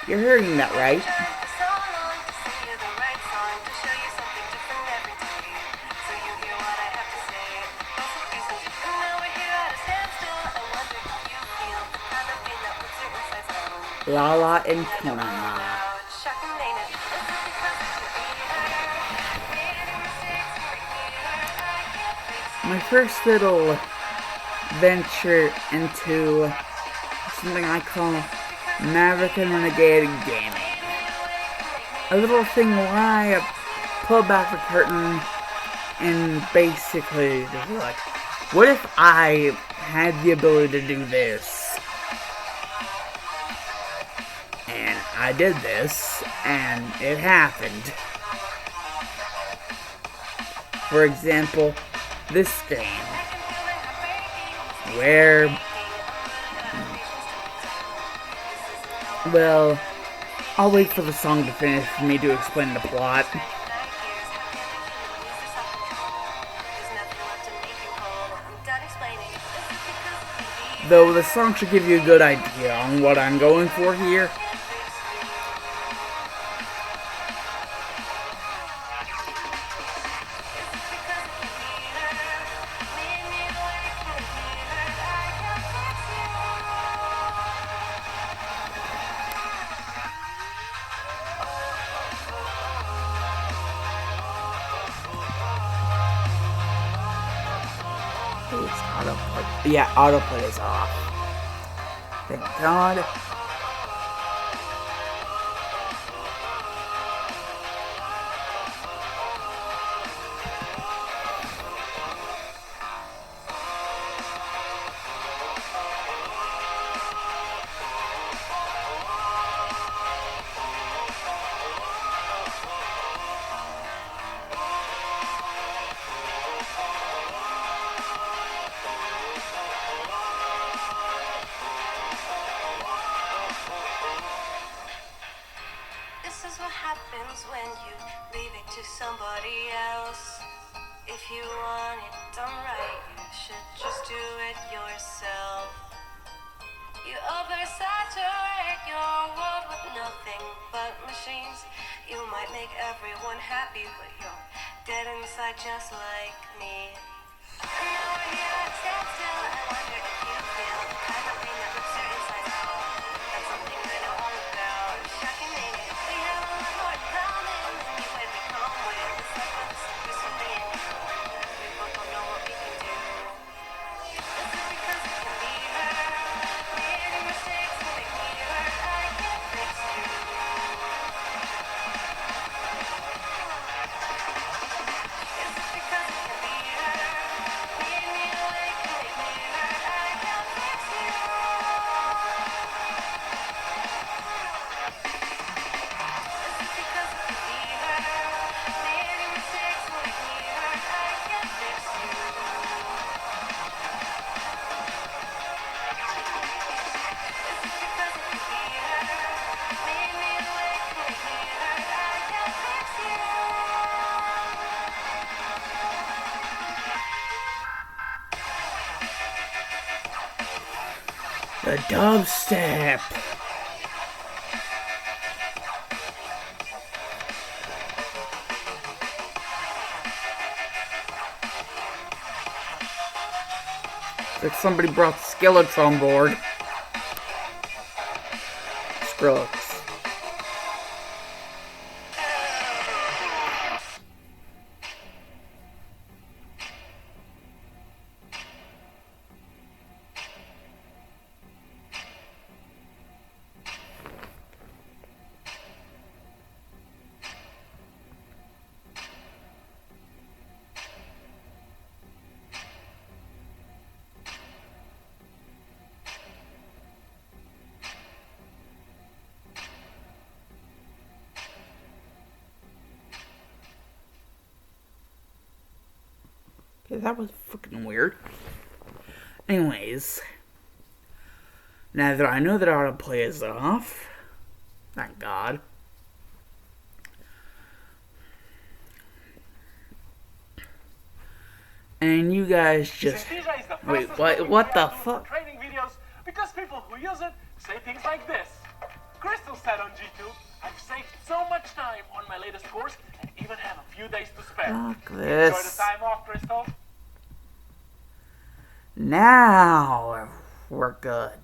You're hearing that, right? Lala and Konoha. My first little venture into something I call Maverick and Renegade Gamming. A little thing where I pull back the curtain and basically just like, what if I had the ability to do this? And I did this, and it happened. For example, this game, where, well, I'll wait for the song to finish for me to explain the plot. Though the song should give you a good idea on what I'm going for here. Autoplay. Yeah, autoplay is off. Thank God. This is what happens when you leave it to somebody else. If you want it done right, you should just do it yourself. You oversaturate your world with nothing but machines. You might make everyone happy, but you're dead inside just like me. And now we're here at standstill. I wonder if you feel the kind of pain that rips your insides out. That's something I know all about. Shocking, ain't it? We have a lot more in common than you ever come with. It's like we're the secrets of being human. We both don't know what we can do. This is because it can be hurt. Making mistakes will make me hurt. I can't fix you. This is because it can be hurt. Lead me awake and make me hurt. I can't fix you. This is because it can be hurt. Making mistakes will make me hurt. I can't fix you. This is because it can be hurt. Lead me awake and make me hurt. I can't fix you. The dubstep. It's like somebody brought Skrillex on board. Skrillex. Okay, that was freaking weird. Anyways, now that I know that autoplay is off, thank God. And you guys just wait. What the fuck? Training videos because people who use it say things like this. Crystal said on G2, I've saved so much time on my latest course and even have a few days to spare. Fuck Enjoy this. the time off, Crystal. Now we're good.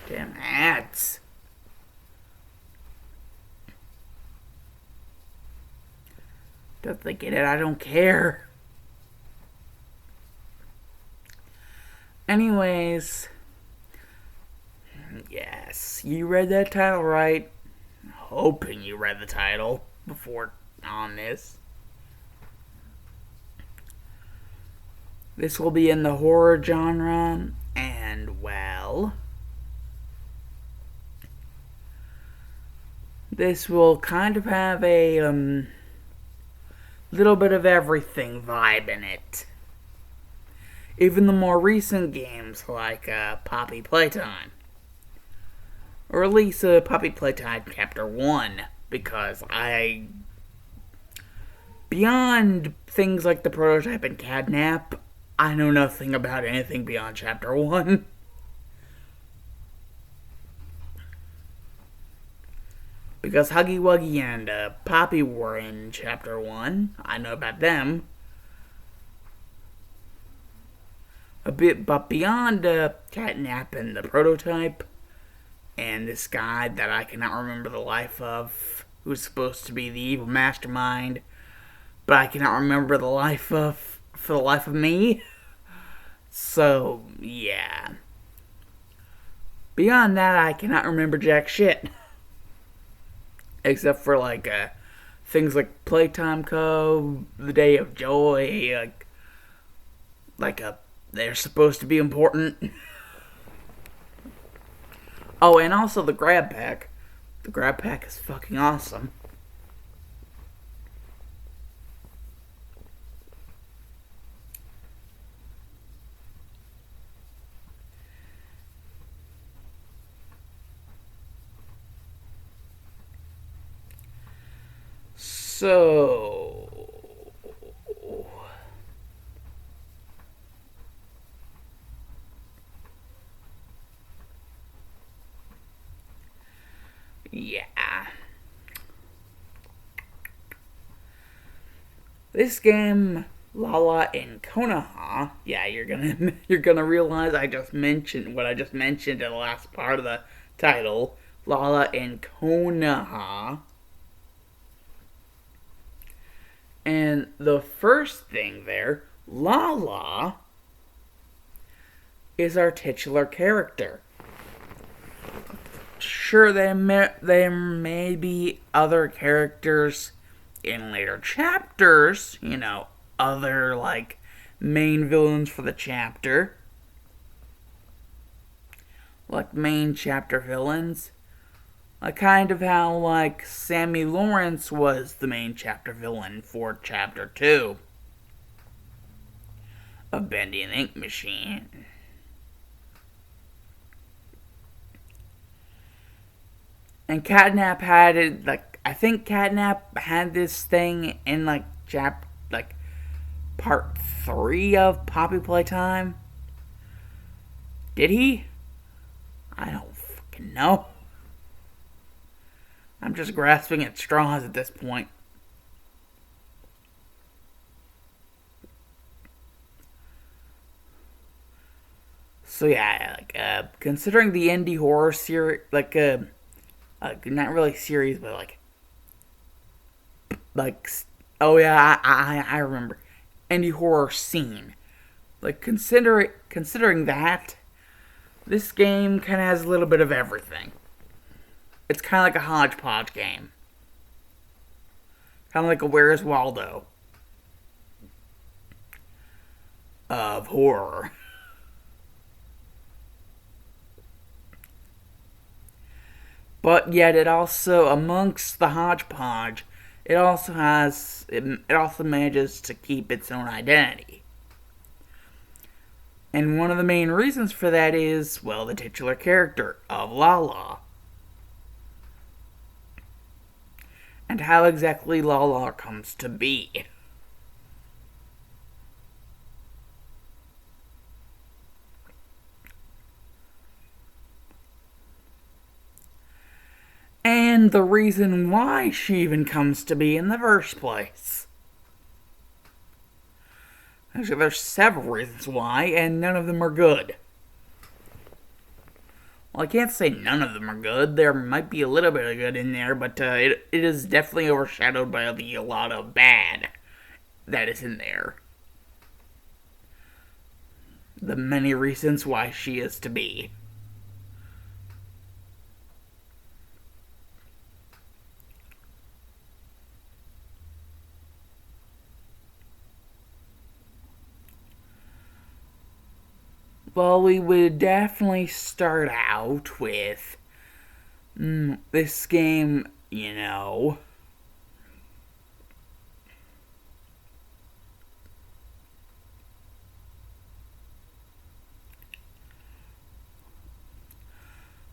Damn ads. Don't they get it? I don't care. Anyways, yes, you read that title right. Hoping you read the title before on this. This will be in the horror genre, and well, this will kind of have a little bit of everything vibe in it. Even the more recent games like Poppy Playtime. Or at least Poppy Playtime Chapter 1. Because beyond things like the prototype and Catnap, I know nothing about anything beyond Chapter 1. Because Huggy Wuggy and Poppy were in Chapter 1. I know about them. A bit, but beyond Catnap and the prototype, and this guy that I cannot remember the life of, who's supposed to be the evil mastermind, but I cannot remember the life of, for the life of me. So, yeah. Beyond that, I cannot remember jack shit. Except for, like, things like Playtime Co., The Day of Joy, they're supposed to be important. Oh, and also the grab pack. The grab pack is fucking awesome. So, yeah. This game, Lala and Konoha, yeah, you're gonna realize I just mentioned what I just mentioned in the last part of the title, Lala and Konoha. And the first thing there, Lala, is our titular character. Sure, there may be other characters in later chapters, you know, other, like, main villains for the chapter. Like, main chapter villains. Kind of how, like, Sammy Lawrence was the main chapter villain for Chapter 2 of Bendy and Ink Machine. And Catnap had it, like, I think Catnap had this thing in, like, part 3 of Poppy Playtime. Did he? I don't fucking know. I'm just grasping at straws at this point. So yeah, like, considering the indie horror series, like, not really series, but oh yeah, I remember, indie horror scene. Like, considering that, this game kind of has a little bit of everything. It's kind of like a hodgepodge game. Kind of like a Where's Waldo of horror. But yet it also, amongst the hodgepodge, it also manages to keep its own identity. And one of the main reasons for that is, well, the titular character of Lala. And how exactly Lala comes to be. and the reason why she even comes to be in the first place. Actually, there's several reasons why, and none of them are good. Well, I can't say none of them are good. There might be a little bit of good in there, but it is definitely overshadowed by a lot of bad that is in there. The many reasons why she is to be. Well, we would definitely start out with this game,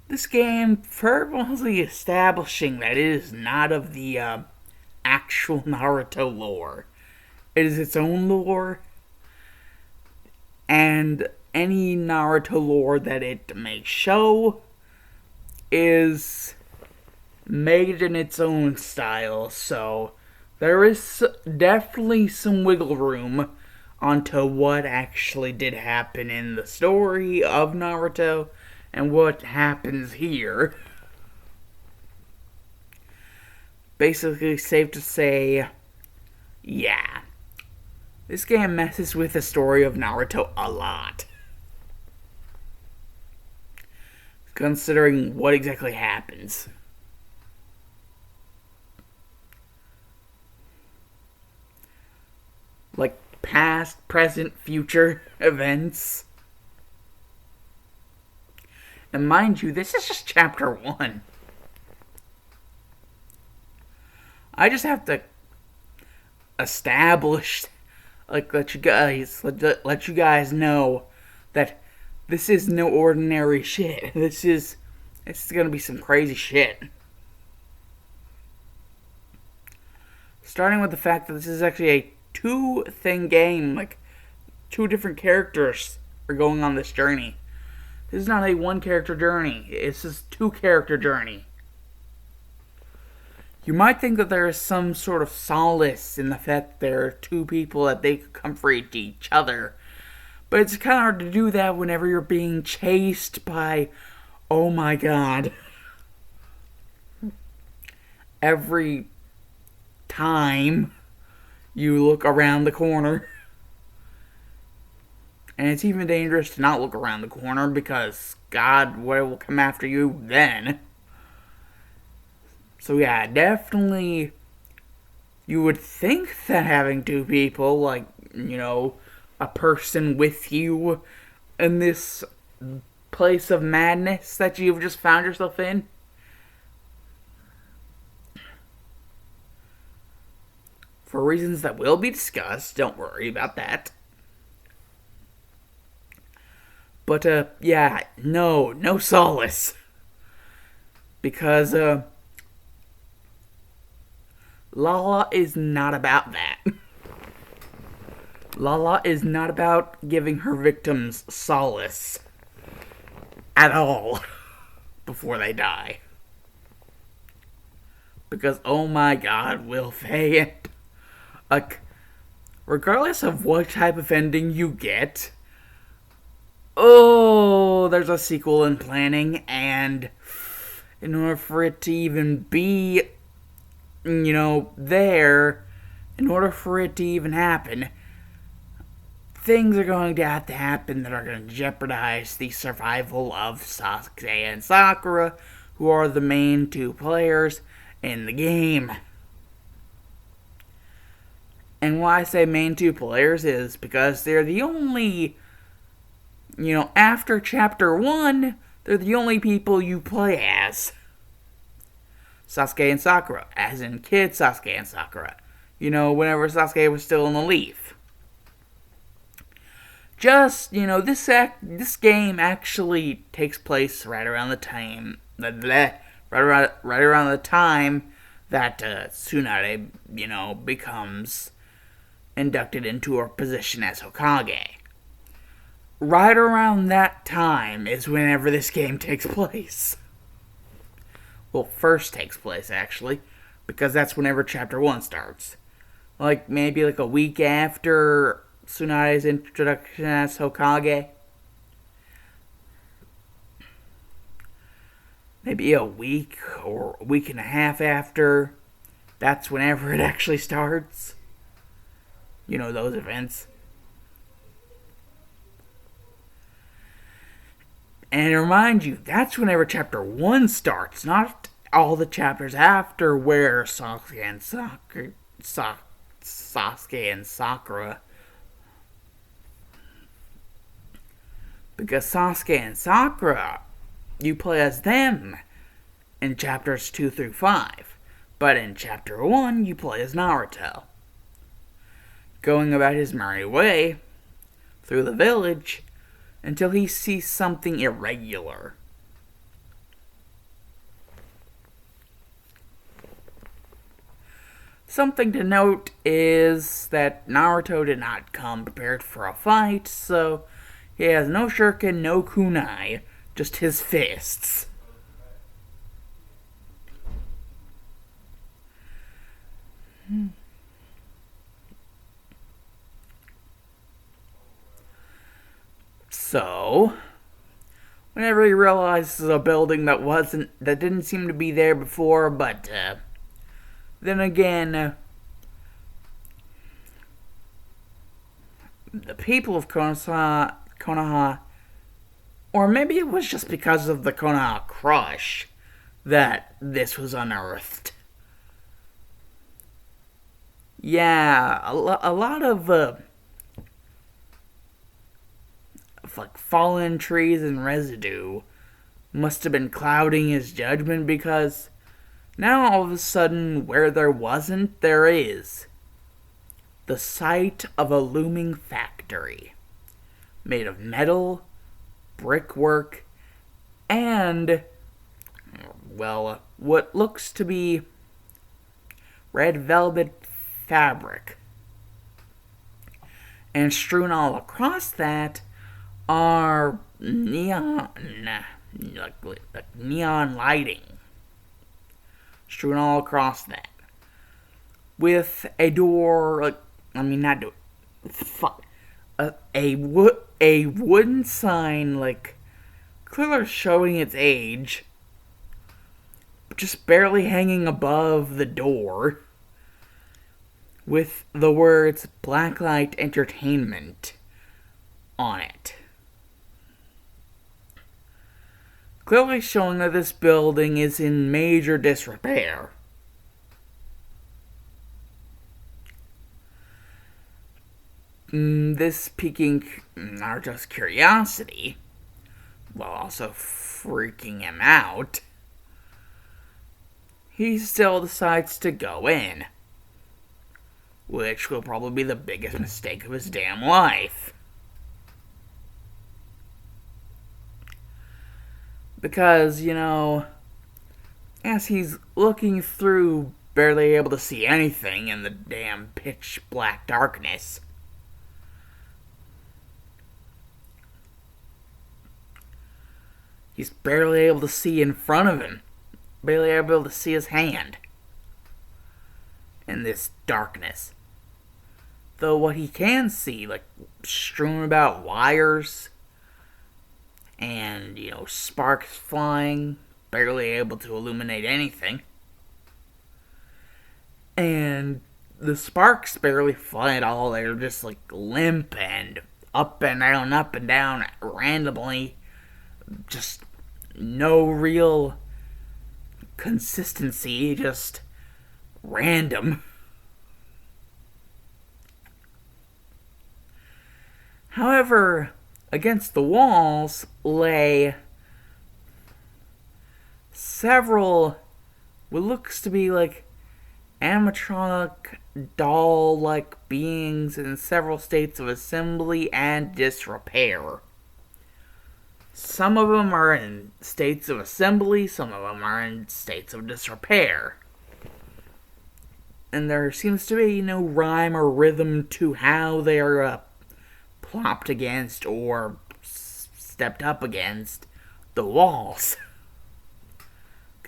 this game firmly establishing that it is not of the actual Naruto lore. It is its own lore, and any Naruto lore that it may show is made in its own style, so there is definitely some wiggle room onto what actually did happen in the story of Naruto and what happens here. Basically, safe to say, yeah, this game messes with the story of Naruto a lot. Considering what exactly happens. Like past, present, future events. And mind you, this is just chapter 1. I just have to establish, let you guys know that this is no ordinary shit. This is gonna be some crazy shit. Starting with the fact that this is actually a 2-thing game, like 2 different characters are going on this journey. This is not a 1-character journey. This is 2-character journey. You might think that there is some sort of solace in the fact that there are 2 people that they could comfort each other. But it's kind of hard to do that whenever you're being chased by, oh my god, every time you look around the corner. And it's even dangerous to not look around the corner because, God, what will come after you then? So yeah, definitely, you would think that having 2 people, like, a person with you in this place of madness that you've just found yourself in. For reasons that will be discussed, don't worry about that. But, yeah, no solace. Because, Lala is not about that. Lala is not about giving her victims solace at all before they die. Because, oh my god, will they? Like, regardless of what type of ending you get, there's a sequel in planning, and in order for it to even be, there, in order for it to even happen, things are going to have to happen that are going to jeopardize the survival of Sasuke and Sakura, who are the main 2 players in the game. And why I say main 2 players is because they're the only, after chapter 1, they're the only people you play as. Sasuke and Sakura, as in kid Sasuke and Sakura. Whenever Sasuke was still in the leaf. Just, this game actually takes place right around the time, right around the time that Tsunade, becomes inducted into her position as Hokage. Right around that time is whenever this game takes place. well, first takes place, actually, because that's whenever Chapter 1 starts. Like, maybe like a week after Tsunade's introduction as Hokage. Maybe a week or a week and a half after. That's whenever it actually starts. You know, those events. And to remind you, that's whenever Chapter 1 starts, not all the chapters after where Sasuke and Sakura. Because Sasuke and Sakura, you play as them in chapters 2 through 5. But in chapter 1, you play as Naruto, going about his merry way through the village until he sees something irregular. Something to note is that Naruto did not come prepared for a fight, so he has no shuriken, no kunai, just his fists. So, whenever he realizes a building that didn't seem to be there before, but then again, the people of Konoha, or maybe it was just because of the Konoha crush that this was unearthed. Yeah, a lot of like fallen trees and residue must have been clouding his judgment, because now all of a sudden, where there wasn't, there is. The site of a looming factory made of metal, brickwork, and, well, what looks to be red velvet fabric. And strewn all across that are neon lighting. Strewn all across that. With a door, a wooden sign, clearly showing its age, just barely hanging above the door, with the words Blacklight Entertainment on it. Clearly showing that this building is in major disrepair. This piquing Naruto's curiosity, while also freaking him out, he still decides to go in, which will probably be the biggest mistake of his damn life. Because, as he's looking through, barely able to see anything in the damn pitch black darkness, he's barely able to see in front of him, barely able to see his hand in this darkness. Though what he can see, strewn about wires, and, sparks flying, barely able to illuminate anything. And the sparks barely fly at all, they're just, limp and up and down, randomly. Just no real consistency, just random. However, against the walls lay several what looks to be animatronic doll-like beings in several states of assembly and disrepair. Some of them are in states of assembly, some of them are in states of disrepair. And there seems to be no rhyme or rhythm to how they are plopped against or stepped up against the walls.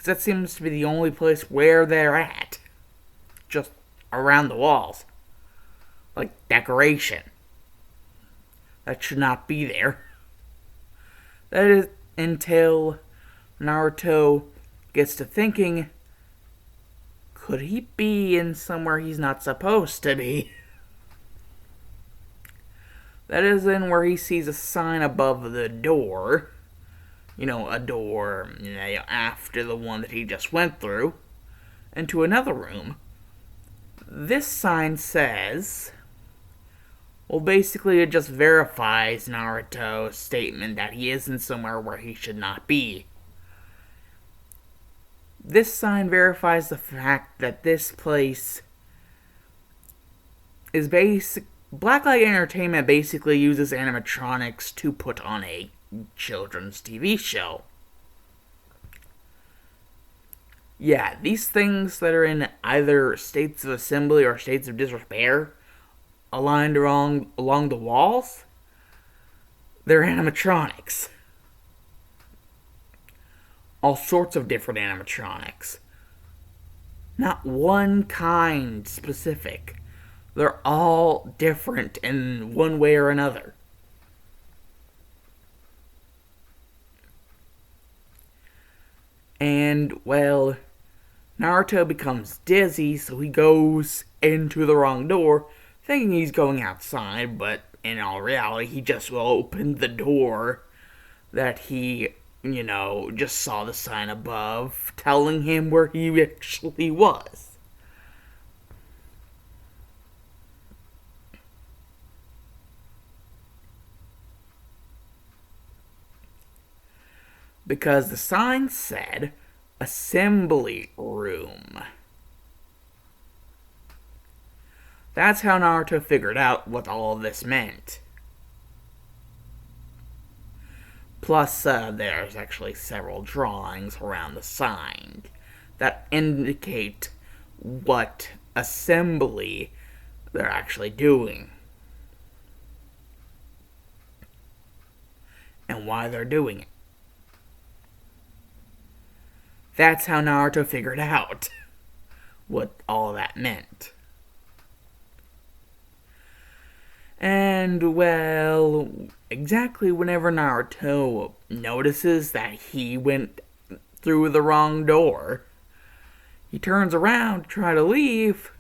Because that seems to be the only place where they're at. Just around the walls. Like decoration. That should not be there. That is until Naruto gets to thinking, could he be in somewhere he's not supposed to be? That is then where he sees a sign above the door. A door after the one that he just went through. Into another room. This sign says... Well, basically it just verifies Naruto's statement that he isn't somewhere where he should not be. This sign verifies the fact that this place is Blacklight Entertainment basically uses animatronics to put on a children's TV show. Yeah, these things that are in either states of assembly or states of disrepair, aligned along the walls, they're animatronics. All sorts of different animatronics. Not one kind specific. They're all different in one way or another. And, well, Naruto becomes dizzy, so he goes into the wrong door, thinking he's going outside, but in all reality, he just opened the door that he, just saw the sign above, telling him where he actually was. Because the sign said, assembly room. That's how Naruto figured out what all of this meant. Plus, there's actually several drawings around the sign that indicate what assembly they're actually doing. And why they're doing it. That's how Naruto figured out what all of that meant. And, well, exactly whenever Naruto notices that he went through the wrong door, he turns around to try to leave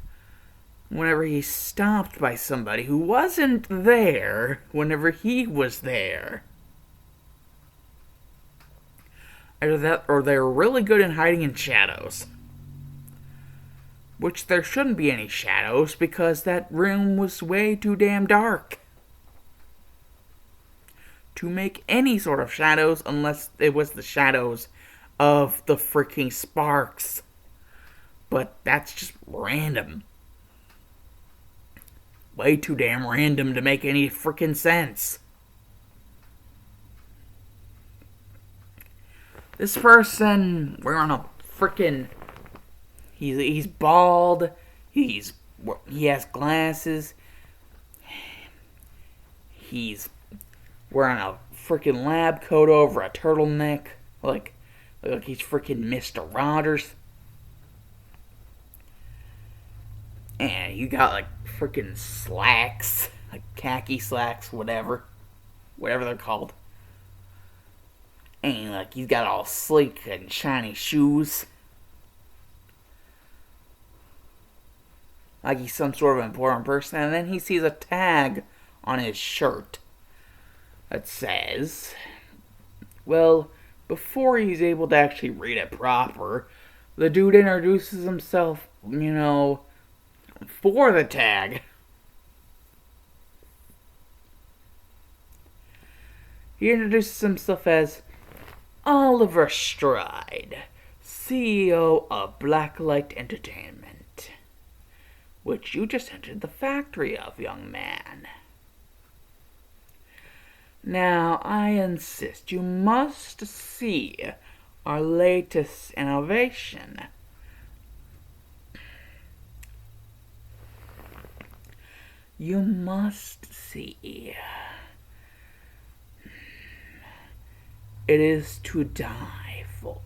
whenever he's stopped by somebody who wasn't there whenever he was there. Either that, or they're really good in hiding in shadows. Which there shouldn't be any shadows, because that room was way too damn dark to make any sort of shadows, unless it was the shadows of the freaking sparks. But that's just random. Way too damn random to make any freaking sense. This person wearing a freaking... He's bald. He has glasses. He's wearing a freaking lab coat over a turtleneck. Like he's freaking Mr. Rogers. And you got like freaking slacks. Like khaki slacks, whatever they're called. And like he's got all sleek and shiny shoes. Like he's some sort of important person. And then he sees a tag on his shirt that says, well, before he's able to actually read it proper, the dude introduces himself, for the tag. He introduces himself as Oliver Stride, CEO of Blacklight Entertainment, which you just entered the factory of, young man. Now, I insist you must see our latest innovation. You must see. It is to die for.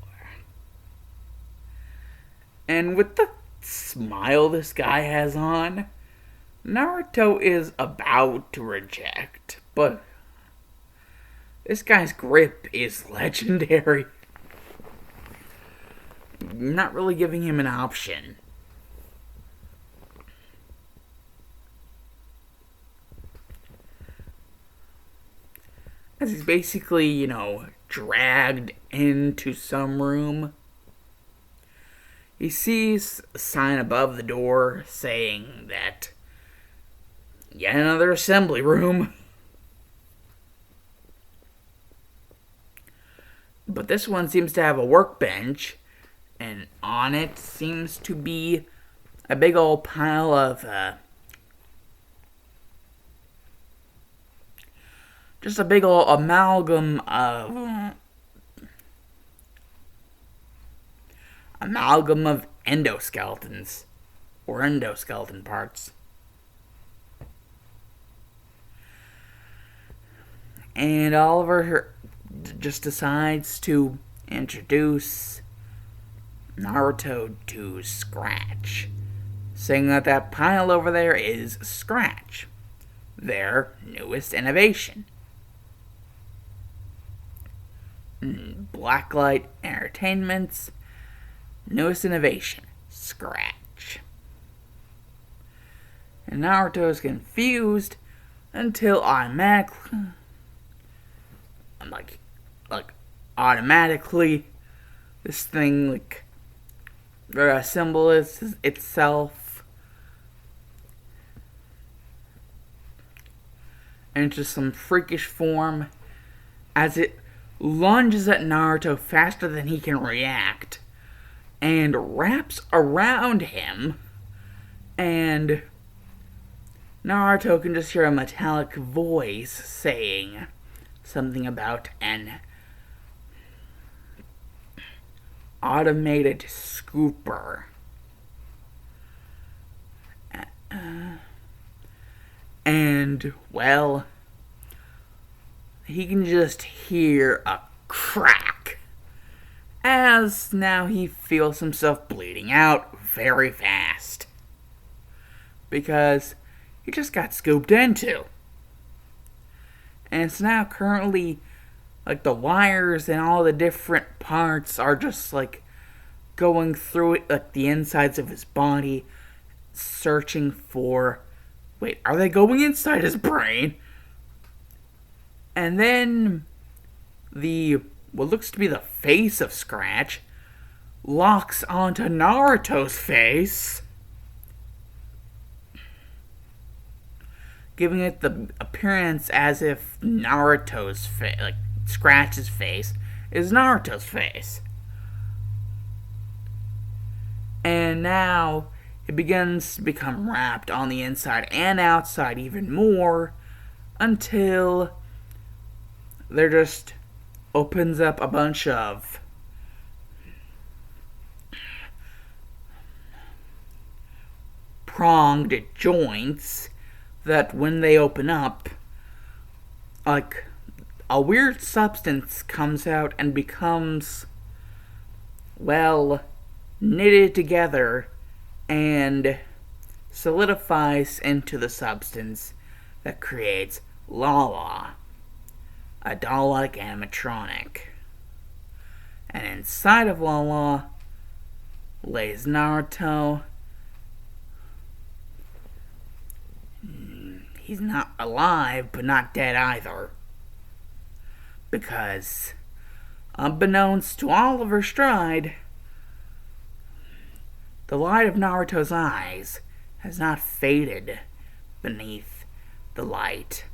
And with the smile this guy has on, Naruto is about to reject, but this guy's grip is legendary. Not really giving him an option. As he's basically, dragged into some room. He sees a sign above the door saying that yet another assembly room. But this one seems to have a workbench, and on it seems to be a big old pile of just a big old amalgam of endoskeletons or endoskeleton parts. And Oliver just decides to introduce Naruto to Scratch, saying that pile over there is Scratch, their newest innovation. Blacklight Entertainment's newest innovation, Scratch. And Naruto is confused until automatically this thing assembles itself into some freakish form as it lunges at Naruto faster than he can react and wraps around him, and Naruto can just hear a metallic voice saying something about an automated scooper. And, well, he can just hear a crack as now he feels himself bleeding out very fast because he just got scooped into. And it's now currently the wires and all the different parts are just going through it, the insides of his body, searching for, are they going inside his brain? And then what looks to be the face of Scratch locks onto Naruto's face, giving it the appearance as if Naruto's face, Scratch's face, is Naruto's face. And now it begins to become wrapped on the inside and outside even more until there just opens up a bunch of pronged joints that when they open up, a weird substance comes out and becomes, knitted together and solidifies into the substance that creates Lala, a doll-like animatronic. And inside of Lala lays Naruto. He's not alive, but not dead either. Because, unbeknownst to Oliver Stride, the light of Naruto's eyes has not faded beneath the light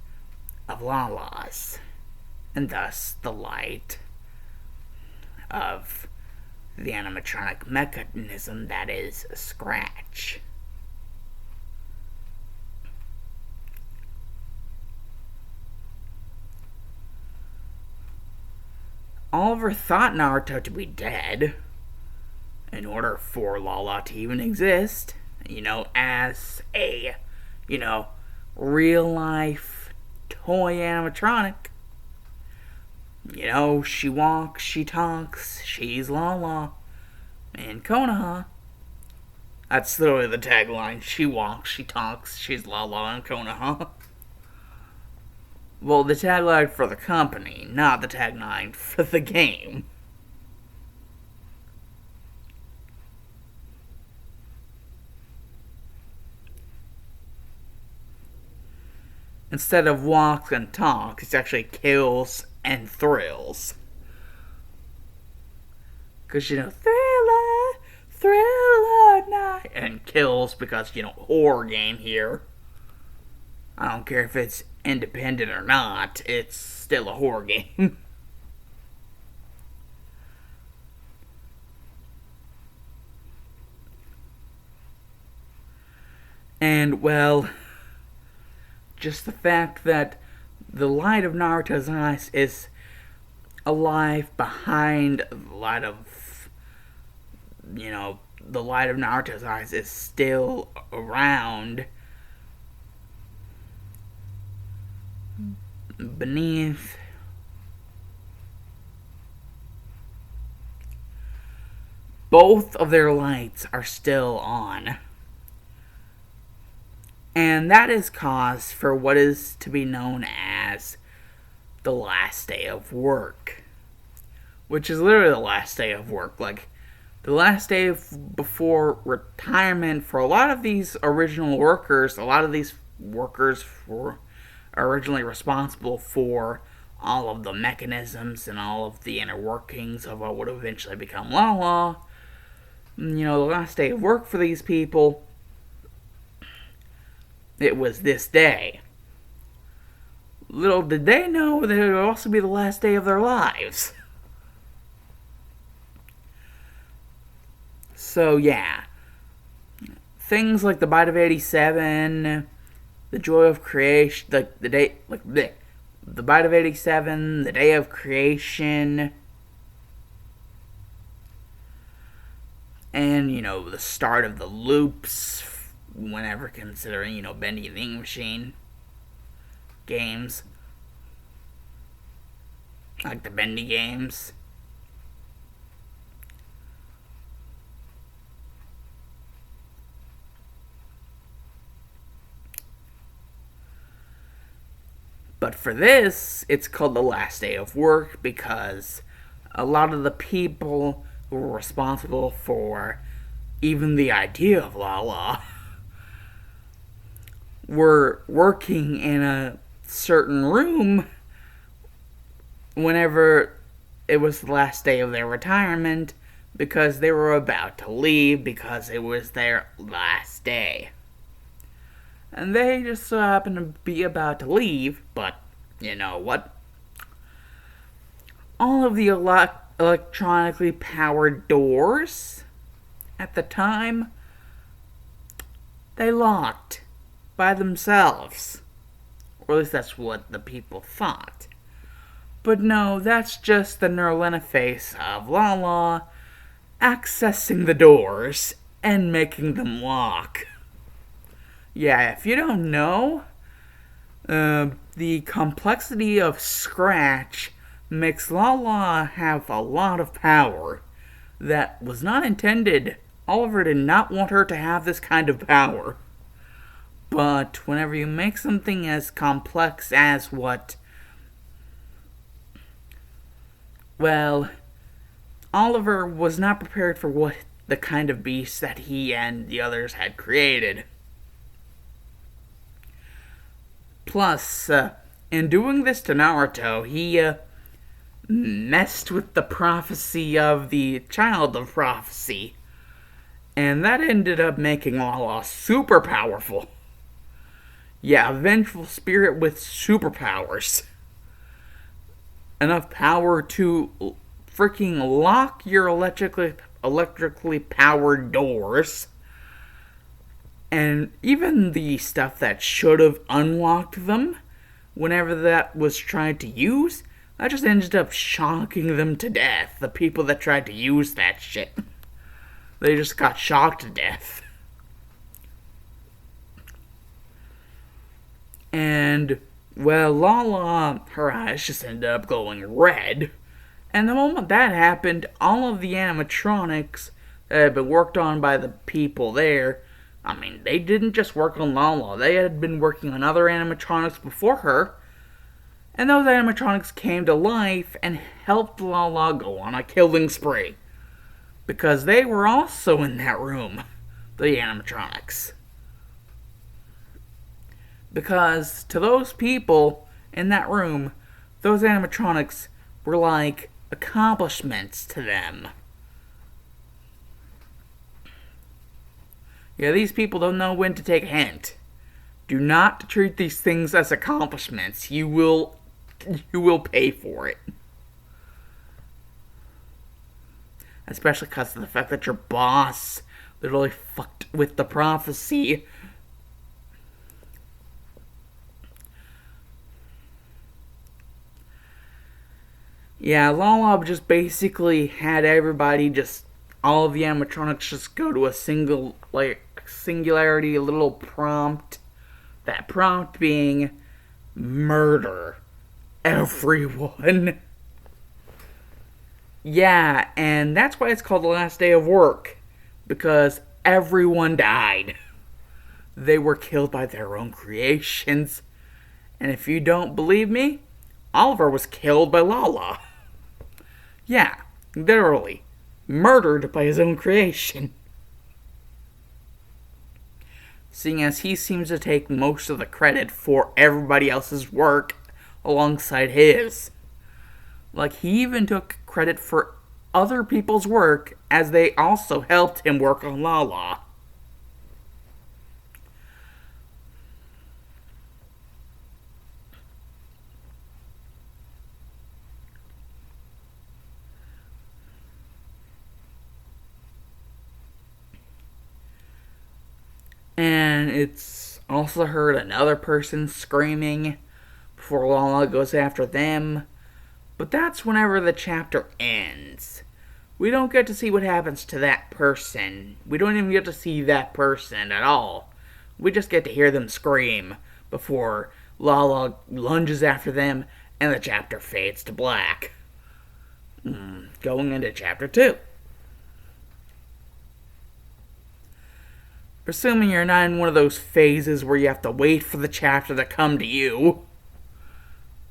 of Lala's, and thus the light of the animatronic mechanism that is Scratch. Oliver thought Naruto to be dead in order for Lala to even exist, as a, real life toy animatronic. She walks, she talks, she's Lala in Konoha, That's literally the tagline. She walks, she talks, she's Lala and Konoha. Well, the tagline for the company, not the tagline for the game. Instead of walks and talks, it's actually kills and thrills. Because, thriller night. And kills because, horror game here. I don't care if it's independent or not, it's still a horror game. And, well, just the fact that the light of Naruto's eyes is alive behind the light of, the light of Naruto's eyes is still around beneath. Both of their lights are still on. And that is cause for what is to be known as the last day of work. Which is literally the last day of work. Like, the last day before retirement for a lot of these original workers. A lot of these workers were originally responsible for all of the mechanisms and all of the inner workings of what would eventually become Lala. The last day of work for these people, it was this day. Little did they know that it would also be the last day of their lives. So yeah, things like the Bite of 87, the Joy of Creation, the Bite of 87, the Day of Creation, and the start of the loops. Whenever considering, Bendy the Ink Machine games. Like the Bendy games. But for this, it's called the last day of work because a lot of the people who were responsible for even the idea of Lala were working in a certain room whenever it was the last day of their retirement because they were about to leave because it was their last day. And they just so happened to be about to leave, but you know what? All of the electronically powered doors at the time, they locked by themselves. Or at least that's what the people thought. But no, that's just the neural interface of Lala accessing the doors and making them lock. Yeah, if you don't know, the complexity of Scratch makes Lala have a lot of power that was not intended. Oliver did not want her to have this kind of power. But whenever you make something as complex as what... Well, Oliver was not prepared for what the kind of beast that he and the others had created. Plus, in doing this to Naruto, he messed with the prophecy of the Child of Prophecy. And that ended up making Lala super powerful. Yeah, a vengeful spirit with superpowers. Enough power to freaking lock your electrically powered doors. And even the stuff that should have unlocked them, whenever that was tried to use, that just ended up shocking them to death. The people that tried to use that shit. They just got shocked to death. And, well, Lala, her eyes just ended up glowing red. And the moment that happened, all of the animatronics that had been worked on by the people there. I mean, they didn't just work on Lala. They had been working on other animatronics before her. And those animatronics came to life and helped Lala go on a killing spree. Because they were also in that room, the animatronics. Because to those people in that room, those animatronics were like accomplishments to them. Yeah, these people don't know when to take a hint. Do not treat these things as accomplishments. You will pay for it. Especially because of the fact that your boss literally fucked with the prophecy. Yeah, Lala just basically had everybody all of the animatronics just go to a singularity, a little prompt. That prompt being murder everyone. Yeah, and that's why it's called the last day of work. Because everyone died. They were killed by their own creations. And if you don't believe me, Oliver was killed by Lala. Yeah, literally. Murdered by his own creation. Seeing as he seems to take most of the credit for everybody else's work alongside his. Like, he even took credit for other people's work as they also helped him work on Lala. And it's also heard another person screaming before Lala goes after them. But that's whenever the chapter ends. We don't get to see what happens to that person. We don't even get to see that person at all. We just get to hear them scream before Lala lunges after them and the chapter fades to black. Going into chapter 2. Presuming you're not in one of those phases where you have to wait for the chapter to come to you.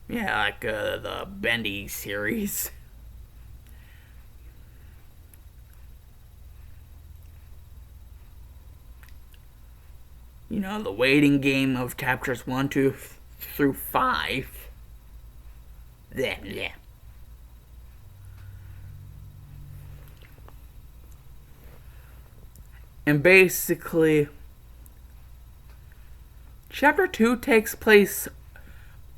Yeah, like the Bendy series. You know, the waiting game of chapters 1, 2, through 5. Yeah. And basically, chapter 2 takes place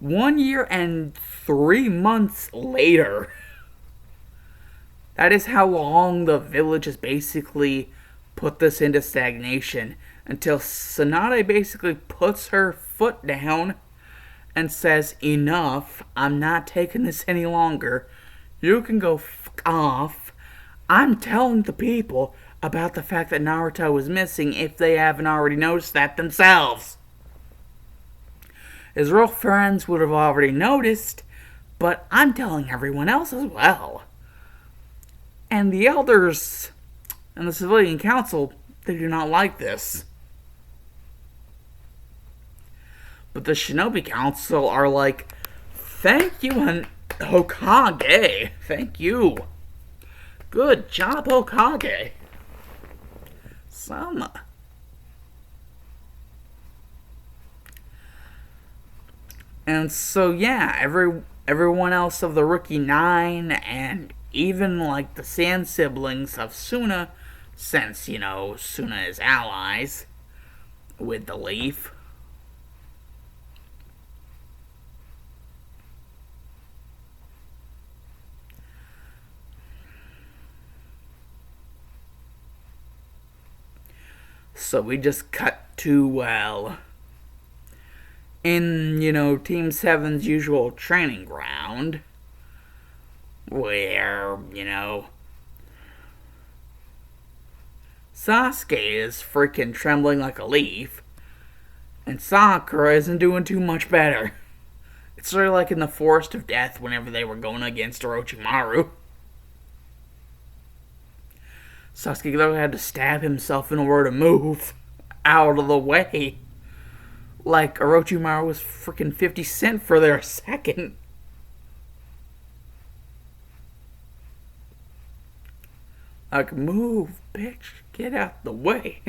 1 year and 3 months later. That is how long the village has basically put this into stagnation. Until Tsunade basically puts her foot down and says, enough, I'm not taking this any longer. You can go fuck off. I'm telling the people about the fact that Naruto is missing if they haven't already noticed that themselves. His real friends would have already noticed, but I'm telling everyone else as well. And the elders and the civilian council, they do not like this. But the Shinobi Council are like, thank you, and Hokage. Thank you. Good job, Hokage. Sama. And so, yeah, everyone else of the Rookie 9, and even, like, the Sand siblings of Suna, since, you know, Suna is allies with the Leaf. So we just cut to, well, in, you know, Team 7's usual training ground, where, you know, Sasuke is freaking trembling like a leaf, and Sakura isn't doing too much better. It's sort of like in the Forest of Death whenever they were going against Orochimaru. Sasuke literally had to stab himself in order to move out of the way. Like Orochimaru was freaking 50 Cent for their second. Like, move, bitch. Get out the way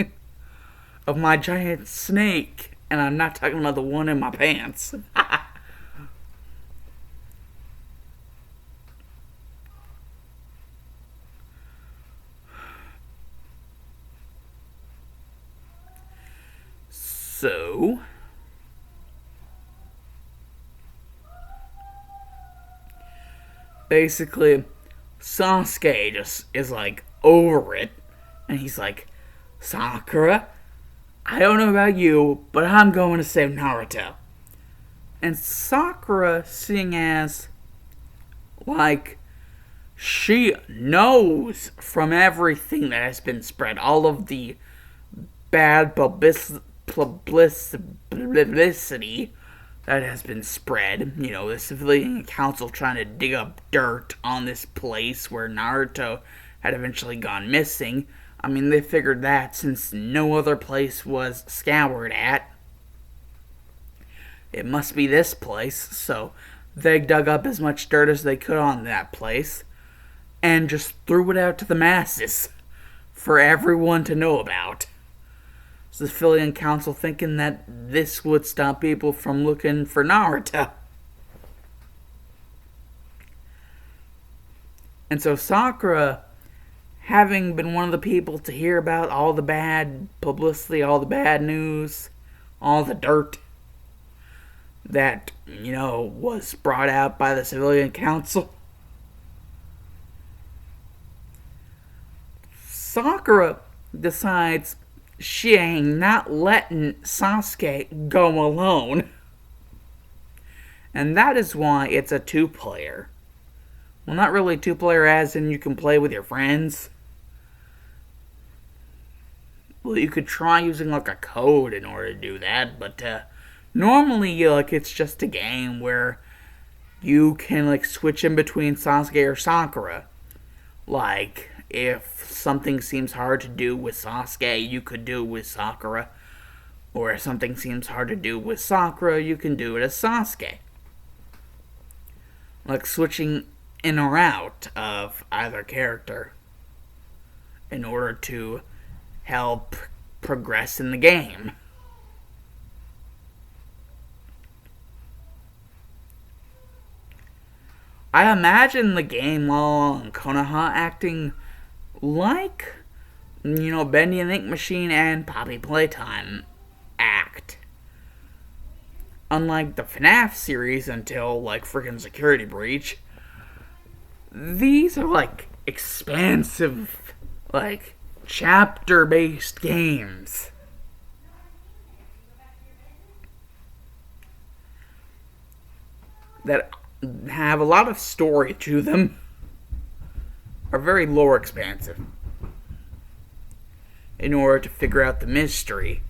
of my giant snake. And I'm not talking about the one in my pants. So, basically, Sasuke just is like over it. And he's like, Sakura, I don't know about you, but I'm going to save Naruto. And Sakura, seeing as, like, she knows from everything that has been spread, all of the bad publicity that has been spread, you know, the civilian council trying to dig up dirt on this place where Naruto had eventually gone missing. I mean, they figured that since no other place was scoured at, it must be this place. So they dug up as much dirt as they could on that place and just threw it out to the masses for everyone to know about. So the civilian council thinking that this would stop people from looking for Naruto. And so Sakura, having been one of the people to hear about all the bad publicity, all the bad news, all the dirt that, you know, was brought out by the civilian council, Sakura decides she ain't not letting Sasuke go alone. And that is why it's a two-player. Well, not really two-player as in you can play with your friends. Well, you could try using like a code in order to do that, but normally like it's just a game where you can like switch in between Sasuke or Sakura. Like, if something seems hard to do with Sasuke, you could do it with Sakura. Or if something seems hard to do with Sakura, you can do it as Sasuke. Like switching in or out of either character in order to help progress in the game. I imagine the game Lala and Konoha acting like, you know, Bendy and Ink Machine and Poppy Playtime act. Unlike the FNAF series until, like, freaking Security Breach, these are, like, expansive, like, chapter-based games. That have a lot of story to them, are very lore expansive in order to figure out the mystery.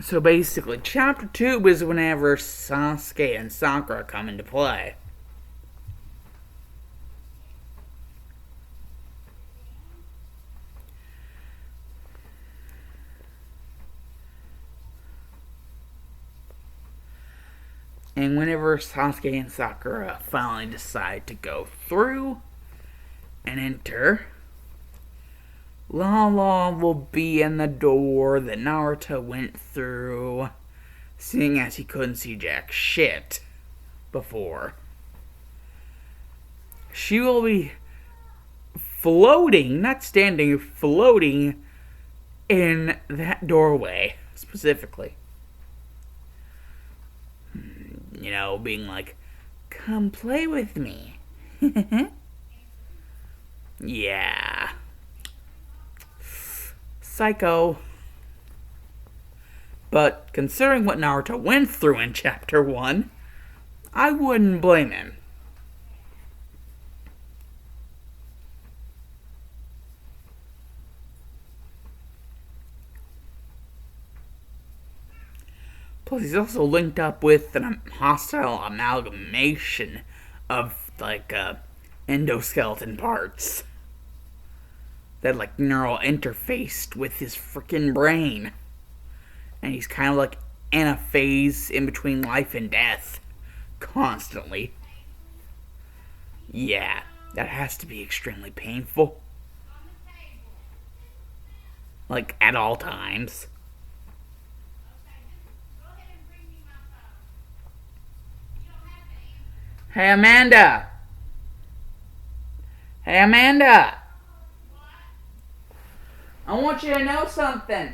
So basically, Chapter 2 is whenever Sasuke and Sakura come into play. And whenever Sasuke and Sakura finally decide to go through and enter, Lala will be in the door that Naruto went through, seeing as he couldn't see jack shit before. She will be floating, not standing, floating in that doorway, specifically. You know, being like, come play with me. Yeah. Psycho. But considering what Naruto went through in Chapter 1, I wouldn't blame him. Plus, he's also linked up with a hostile amalgamation of, like, endoskeleton parts that, like, neural interfaced with his freaking brain. And he's kind of, like, in a phase in between life and death. Constantly. Yeah, that has to be extremely painful. Like, at all times. Hey, Amanda! Hey, Amanda! I want you to know something.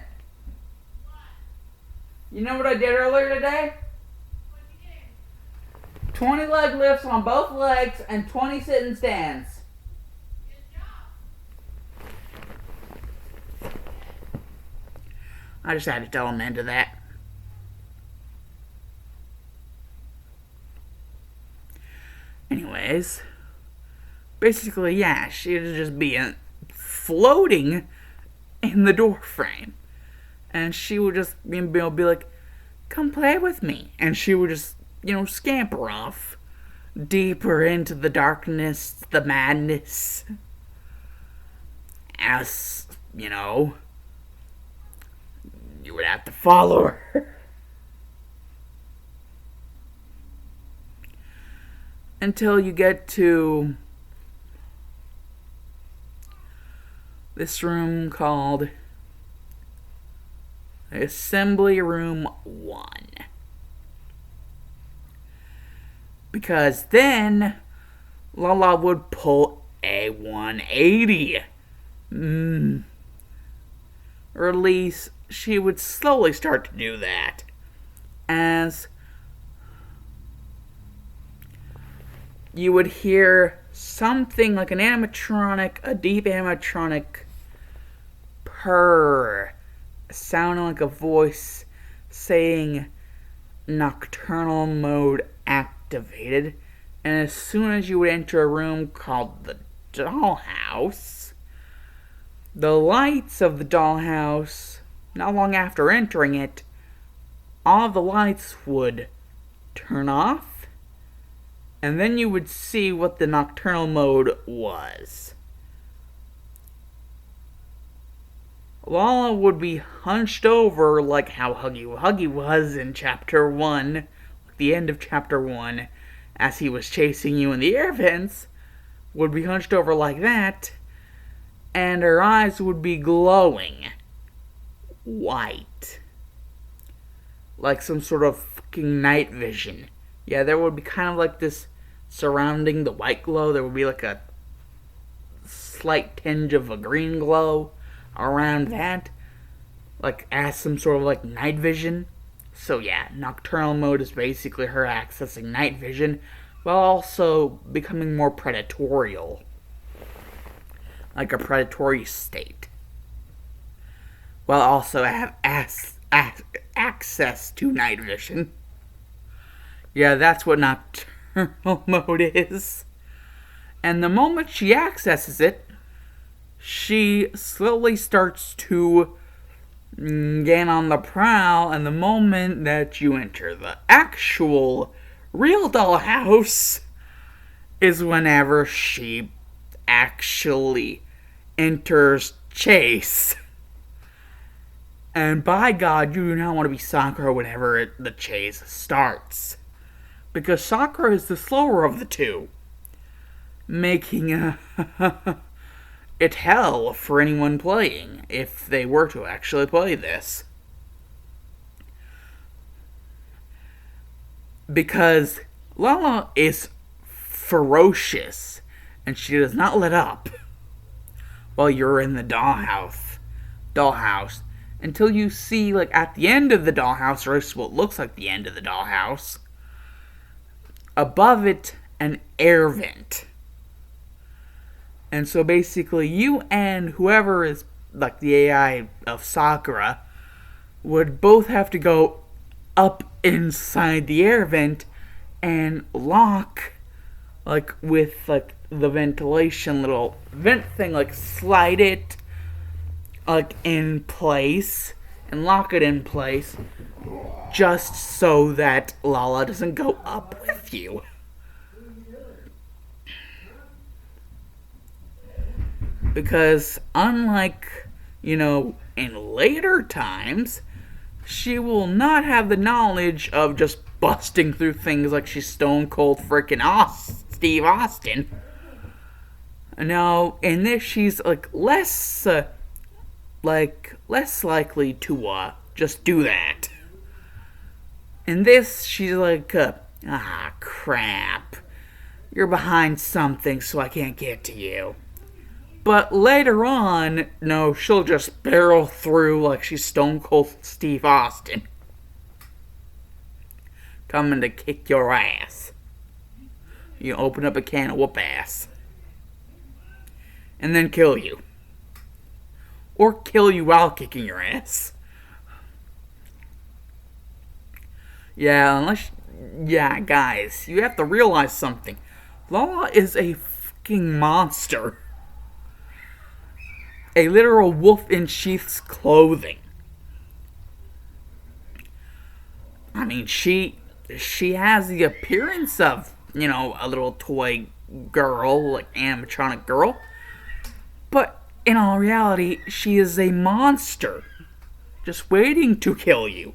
You know what I did earlier today? 20 leg lifts on both legs and 20 sitting stands. I just had to tell Amanda that. Anyways, basically, yeah, she'd just be floating in the door frame. And she would just be like, come play with me. And she would just, scamper off deeper into the darkness, the madness. As, you would have to follow her. Until you get to this room called Assembly Room 1. Because then Lala would pull a 180. Or at least she would slowly start to do that. As you would hear something like an animatronic, a deep animatronic purr, sounding like a voice saying nocturnal mode activated. And as soon as you would enter a room called the dollhouse, the lights of the dollhouse, not long after entering it, all the lights would turn off. And then you would see what the nocturnal mode was. Lala would be hunched over like how Huggy Wuggy was in Chapter 1, the end of Chapter 1, as he was chasing you in the air vents, would be hunched over like that, and her eyes would be glowing white. Like some sort of fucking night vision. Yeah, there would be kind of like this surrounding the white glow. There would be like a slight tinge of a green glow around that. Like as some sort of like night vision. So yeah, nocturnal mode is basically her accessing night vision while also becoming more predatorial. Like a predatory state. While also have access to night vision. Yeah, that's what nocturnal mode is. And the moment she accesses it, she slowly starts to get on the prowl, and the moment that you enter the actual real dollhouse is whenever she actually enters Chase. And by God, you do not want to be Sakura whenever the chase starts. Because Sakura is the slower of the two. Making it hell for anyone playing, if they were to actually play this. Because Lala is ferocious, and she does not let up while you're in the dollhouse, until you see, like, at the end of the dollhouse, or at least what looks like the end of the dollhouse, above it, an air vent. And so basically, you and whoever is, like, the AI of Sakura, would both have to go up inside the air vent and lock, like, with, like, the ventilation little vent thing, like, slide it, like, in place, and lock it in place, just so that Lala doesn't go up with you. Because unlike, in later times, she will not have the knowledge of just busting through things like she's Stone Cold freaking Steve Austin. No, in this she's less likely to just do that. In this she's crap. You're behind something, so I can't get to you. But later on, no, she'll just barrel through like she's Stone Cold Steve Austin. Coming to kick your ass. You open up a can of whoop ass. And then kill you. Or kill you while kicking your ass. Yeah, guys, you have to realize something. Lala is a fucking monster. A literal wolf in sheep's clothing. I mean, she has the appearance of, a little toy girl, animatronic girl. But in all reality, she is a monster. Just waiting to kill you.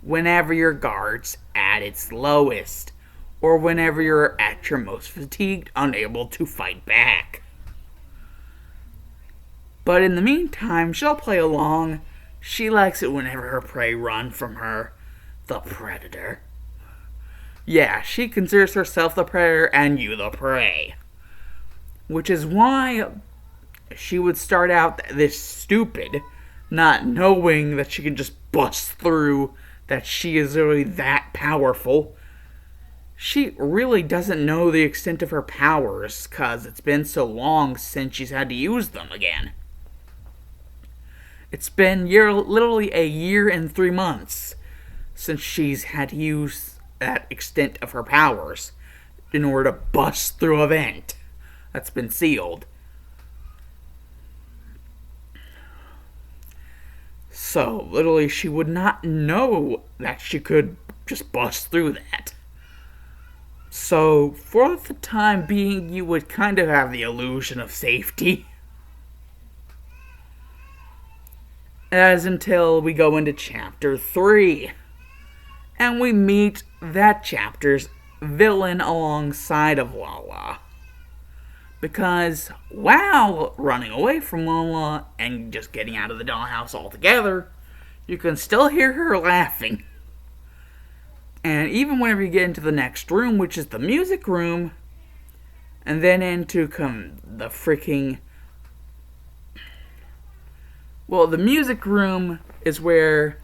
Whenever your guard's at its lowest. Or whenever you're at your most fatigued, unable to fight back. But in the meantime, she'll play along. She likes it whenever her prey run from her. The predator. Yeah, she considers herself the predator and you the prey. Which is why she would start out this stupid, not knowing that she can just bust through, that she is really that powerful. She really doesn't know the extent of her powers, cause it's been so long since she's had to use them again. It's been literally a year and 3 months since she's had to use that extent of her powers in order to bust through a vent that's been sealed. So, literally, she would not know that she could just bust through that. So, for the time being, you would kind of have the illusion of safety. As until we go into Chapter 3. And we meet that chapter's villain alongside of Lala. Because while running away from Lala and just getting out of the dollhouse altogether, you can still hear her laughing. And even whenever you get into the next room, which is the music room, and then into the freaking... Well, the music room is where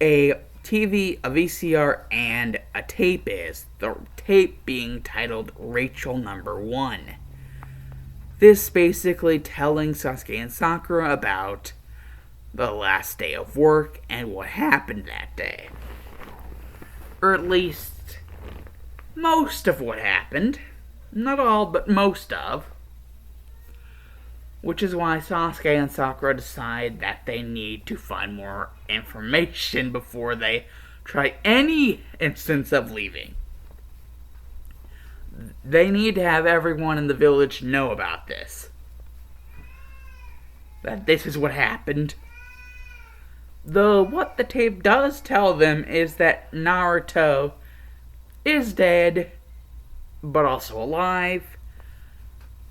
a TV, a VCR, and a tape is. The tape being titled Rachel Number 1. This basically telling Sasuke and Sakura about the last day of work and what happened that day. Or at least, most of what happened. Not all, but most of. Which is why Sasuke and Sakura decide that they need to find more information before they try any instance of leaving. They need to have everyone in the village know about this. That this is what happened. Though what the tape does tell them is that Naruto is dead, but also alive.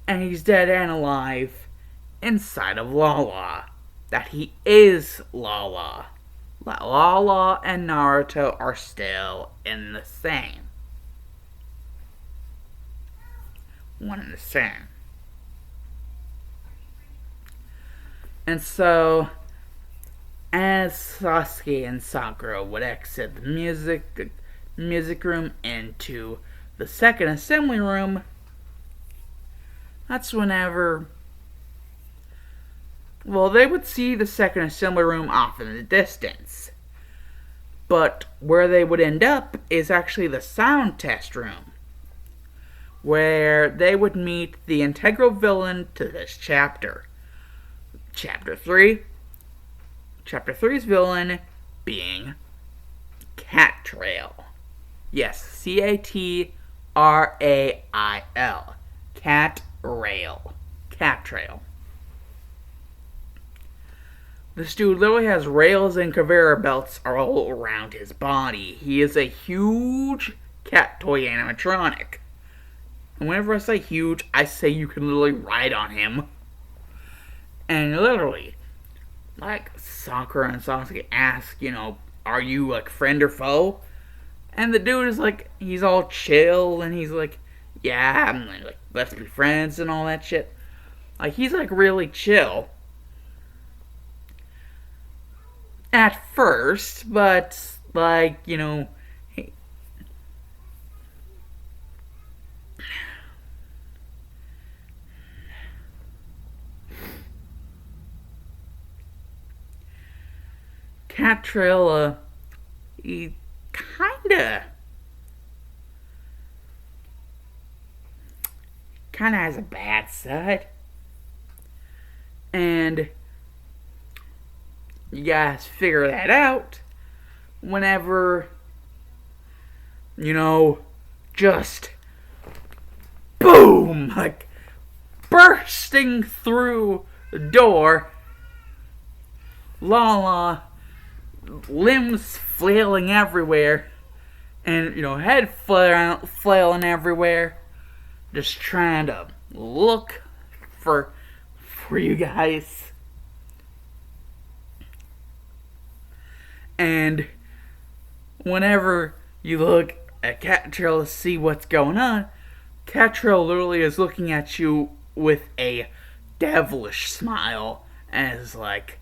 And he's dead and alive inside of Lala. That he is Lala. Lala and Naruto are still in the same. One and the same. And so, as Sasuke and Sakura would exit the music room into the second assembly room, that's whenever... Well, they would see the second assembly room off in the distance. But where they would end up is actually the sound test room, where they would meet the integral villain to this chapter. Chapter 3. Chapter 3's villain being Catrail. Yes, Catrail. Catrail. This dude literally has rails and conveyor belts all around his body. He is a huge cat toy animatronic. And whenever I say huge, I say you can literally ride on him. And literally, like, Sakura and Sasuke ask, are you, like, friend or foe? And the dude is like, he's all chill, and he's like, yeah, I'm like, let's be friends and all that shit. Like, he's like really chill. At first, but, like, Catrail, he kinda has a bad side. And you guys figure that out whenever, just boom, like bursting through the door, Lala, limbs flailing everywhere, and, head flailing everywhere, just trying to look for you guys. And whenever you look at Catrail to see what's going on, Catrail literally is looking at you with a devilish smile and is like,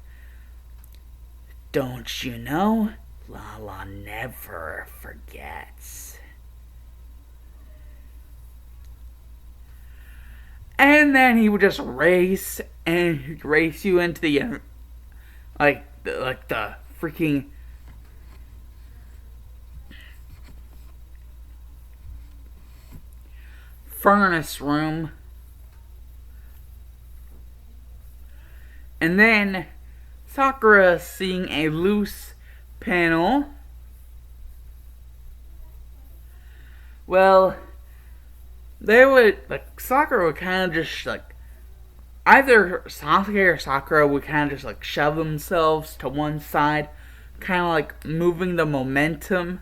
don't you know, Lala never forgets. And then he would just race you into the the freaking furnace room. And then Sakura, seeing a loose panel, well, Sakura would kind of just, either Sasuke or Sakura would kind of just, shove themselves to one side, kind of, moving the momentum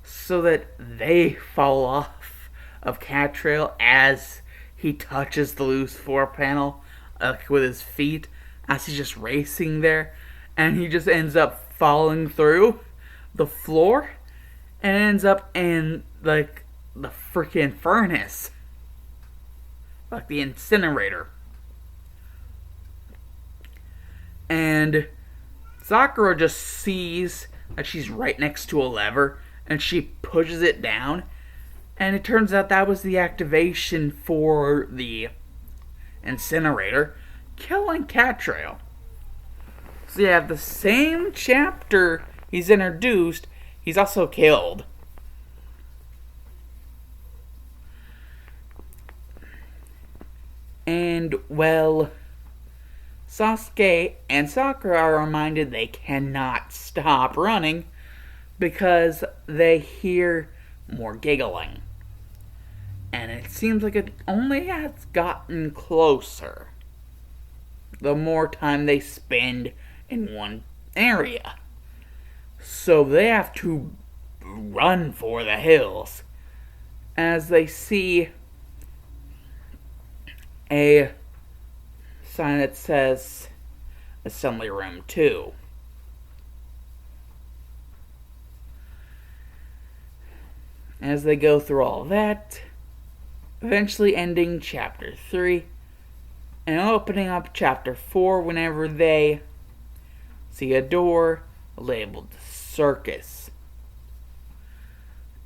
so that they fall off of Catrail as he touches the loose floor panel, with his feet, as he's just racing there, and he just ends up falling through the floor, and ends up in, the freaking furnace. Like the incinerator. And Sakura just sees that she's right next to a lever, and she pushes it down, and it turns out that was the activation for the incinerator, killing Catrail. So yeah, the same chapter he's introduced, he's also killed. And, well, Sasuke and Sakura are reminded they cannot stop running because they hear more giggling. And it seems like it only has gotten closer the more time they spend in one area. So they have to run for the hills as they see a sign that says Assembly Room 2. As they go through all that, eventually ending Chapter 3 and opening up Chapter 4 whenever they see a door labeled Circus.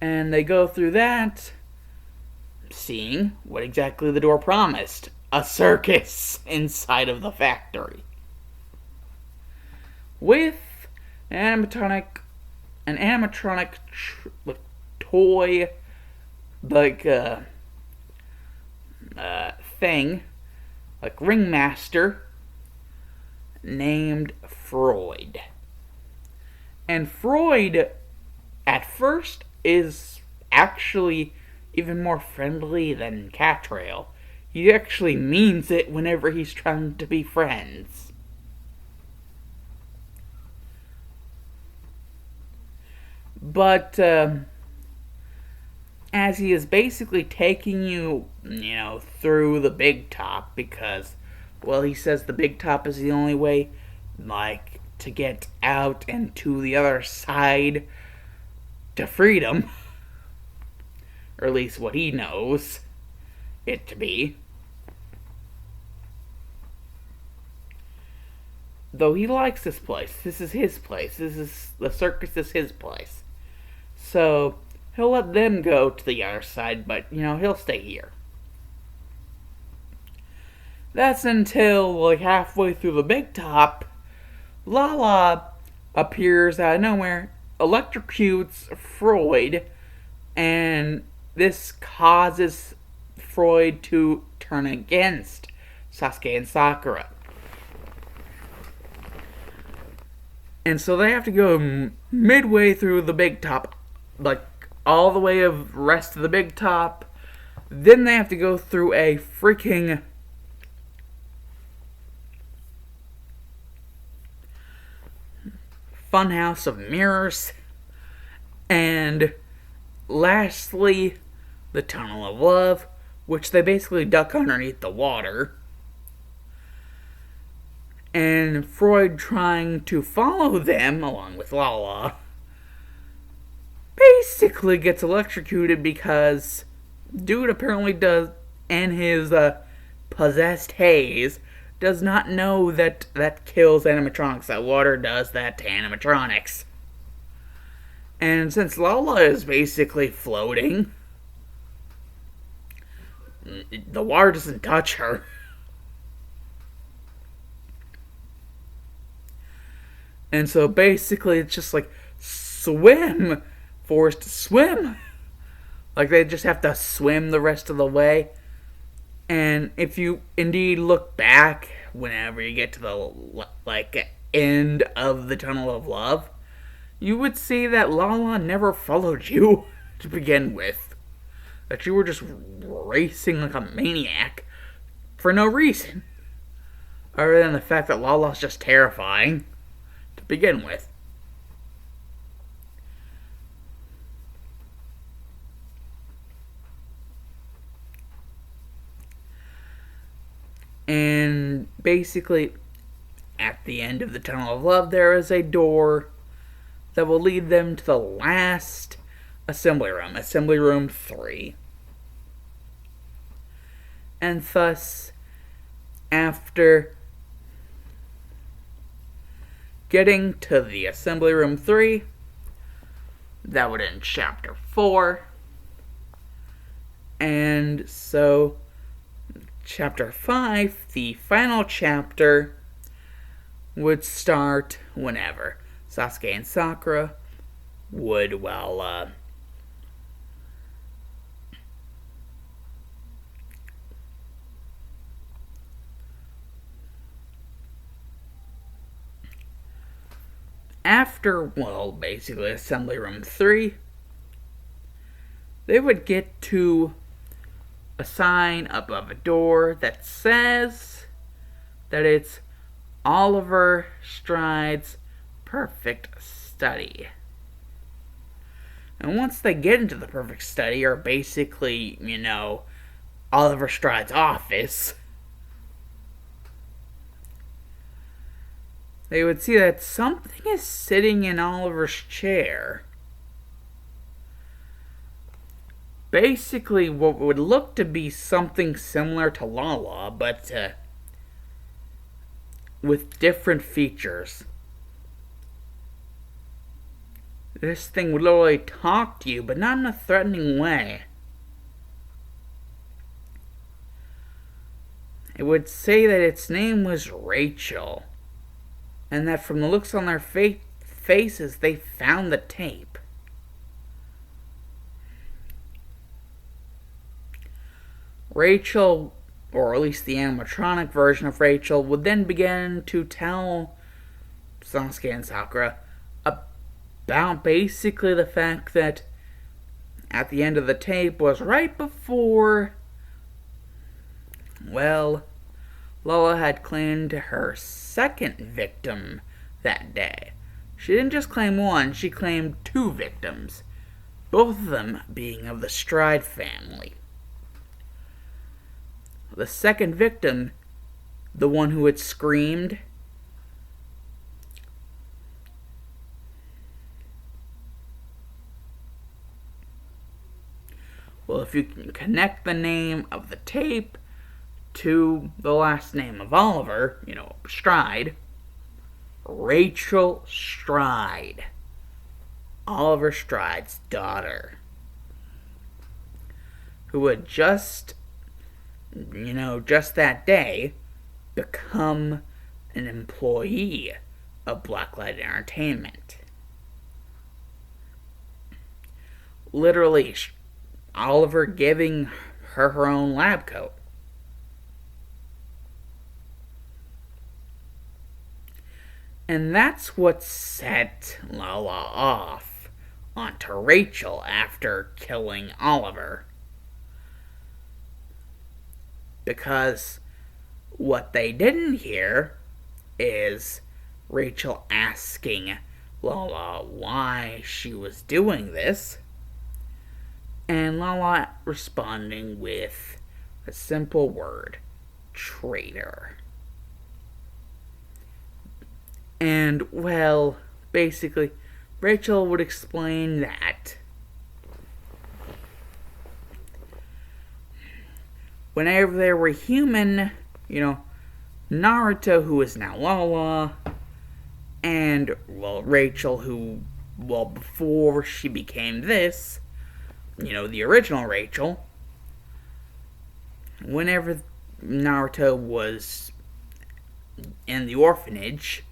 And they go through that, seeing what exactly the door promised. A circus inside of the factory. With an animatronic toy, thing, ringmaster, named Freud. And Freud at first is actually even more friendly than Catrail. He actually means it whenever he's trying to be friends. But as he is basically taking you, through the big top, because, well, he says the big top is the only way, to get out and to the other side to freedom. Or at least what he knows it to be. Though he likes this place. This is his place. The circus is his place. So he'll let them go to the other side, but, he'll stay here. That's until, halfway through the big top, Lala appears out of nowhere, electrocutes Freud, and this causes Freud to turn against Sasuke and Sakura. And so they have to go midway through the big top, all the way of rest of the big top. Then they have to go through a freaking funhouse of mirrors. And lastly, the Tunnel of Love, which they basically duck underneath the water. And Freud, trying to follow them, along with Lala, basically gets electrocuted because dude apparently does, and his possessed haze, does not know that kills animatronics. That water does that to animatronics. And since Lala is basically floating, the water doesn't touch her. And so basically it's just swim, forced to swim. They just have to swim the rest of the way. And if you indeed look back, whenever you get to the end of the Tunnel of Love, you would see that Lala never followed you to begin with. That you were just racing like a maniac for no reason. Other than the fact that Lala's just terrifying to begin with. And basically, at the end of the Tunnel of Love, there is a door that will lead them to the last assembly room, Assembly Room 3. And thus, after getting to the Assembly Room 3, that would end Chapter 4. And so, Chapter 5, the final chapter, would start whenever Sasuke and Sakura would, after, basically Assembly Room 3, they would get to a sign above a door that says that it's Oliver Stride's perfect study. And once they get into the perfect study, or basically, Oliver Stride's office, they would see that something is sitting in Oliver's chair. Basically, what would look to be something similar to Lala, but with different features. This thing would literally talk to you, but not in a threatening way. It would say that its name was Rachel, and that from the looks on their faces, they found the tape. Rachel, or at least the animatronic version of Rachel, would then begin to tell Sasuke and Sakura about basically the fact that at the end of the tape was right before, well, Lala had claimed her second victim that day. She didn't just claim one, she claimed two victims, both of them being of the Stride family. The second victim, the one who had screamed, well, if you can connect the name of the tape to the last name of Oliver, Stride, Rachel Stride, Oliver Stride's daughter, who had just that day, become an employee of Blacklight Entertainment. Literally, Oliver giving her own lab coat. And that's what set Lala off onto Rachel after killing Oliver. Because what they didn't hear is Rachel asking Lala why she was doing this, and Lala responding with a simple word: traitor. And, well, basically, Rachel would explain that whenever they were human, Naruto, who is now Lala, and, Rachel, who, before she became this, the original Rachel, whenever Naruto was in the orphanage,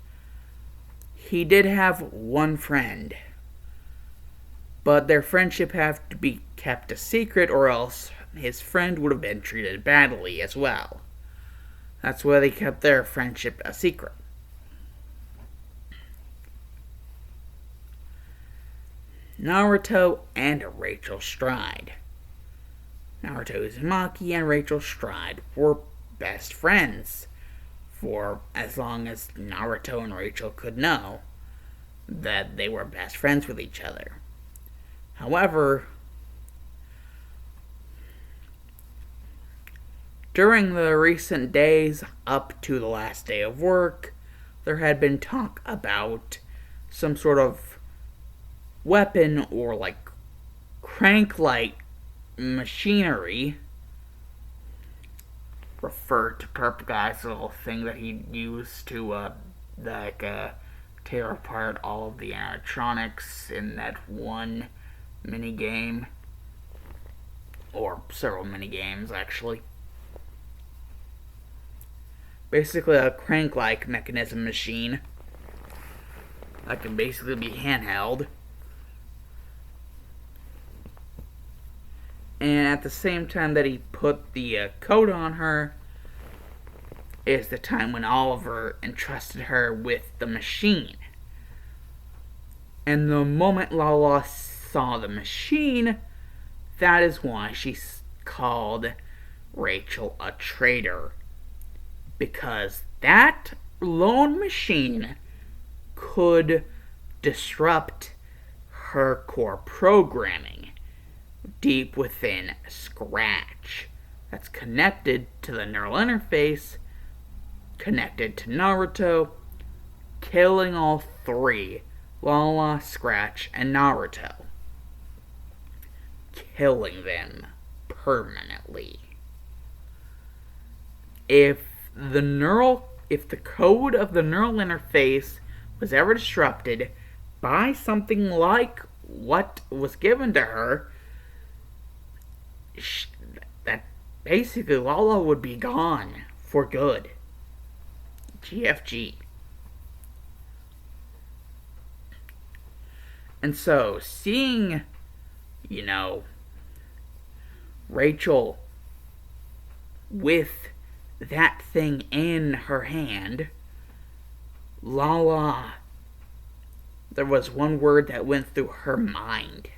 he did have one friend, but their friendship had to be kept a secret, or else his friend would have been treated badly as well. That's why they kept their friendship a secret. Naruto and Rachel Stride. Naruto Uzumaki and Rachel Stride were best friends for as long as Naruto and Rachel could know that they were best friends with each other. However, during the recent days up to the last day of work, there had been talk about some sort of weapon or crank-like machinery, refer to Purple Guy's little thing that he used to tear apart all of the animatronics in that one mini game, or several mini games actually. Basically a crank-like mechanism machine that can basically be handheld. And at the same time that he put the coat on her is the time when Oliver entrusted her with the machine. And the moment Lala saw the machine, that is why she called Rachel a traitor. Because that lone machine could disrupt her core programming deep within Scratch. That's connected to the neural interface, connected to Naruto, killing all three, Lala, Scratch, and Naruto. Killing them permanently. If the code of the neural interface was ever disrupted by something like what was given to her, that basically Lala would be gone for good. GFG. And so, seeing, Rachel with that thing in her hand, Lala there was one word that went through her mind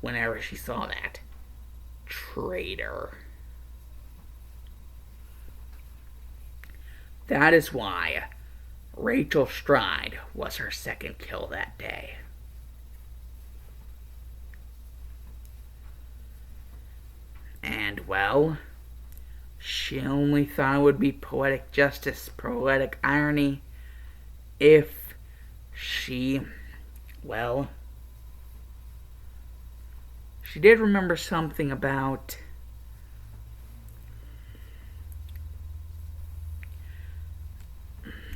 whenever she saw that. Traitor. That is why Rachel Stride was her second kill that day. And, well, she only thought it would be poetic justice, poetic irony, if she, well, she did remember something about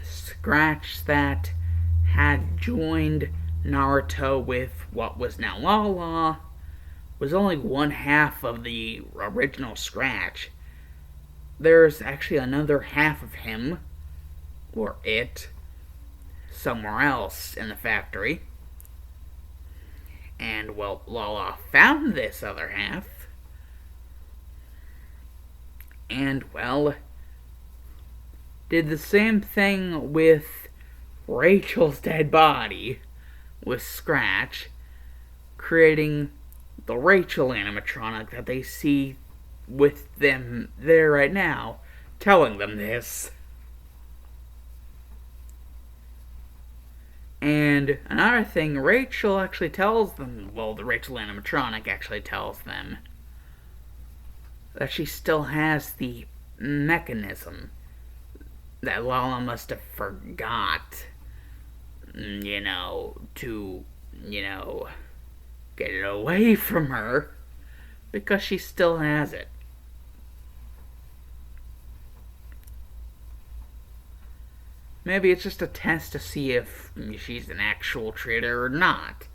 Scratch that had joined Naruto with what was now Lala, was only one half of the original Scratch. There's actually another half of him, or it, somewhere else in the factory. And, well, Lala found this other half. And, well, did the same thing with Rachel's dead body, with Scratch, creating the Rachel animatronic that they see with them there right now, telling them this. And another thing, Rachel actually tells them, well, the Rachel animatronic actually tells them that she still has the mechanism that Lala must have forgot, to, get it away from her, because she still has it. Maybe it's just a test to see if she's an actual traitor or not.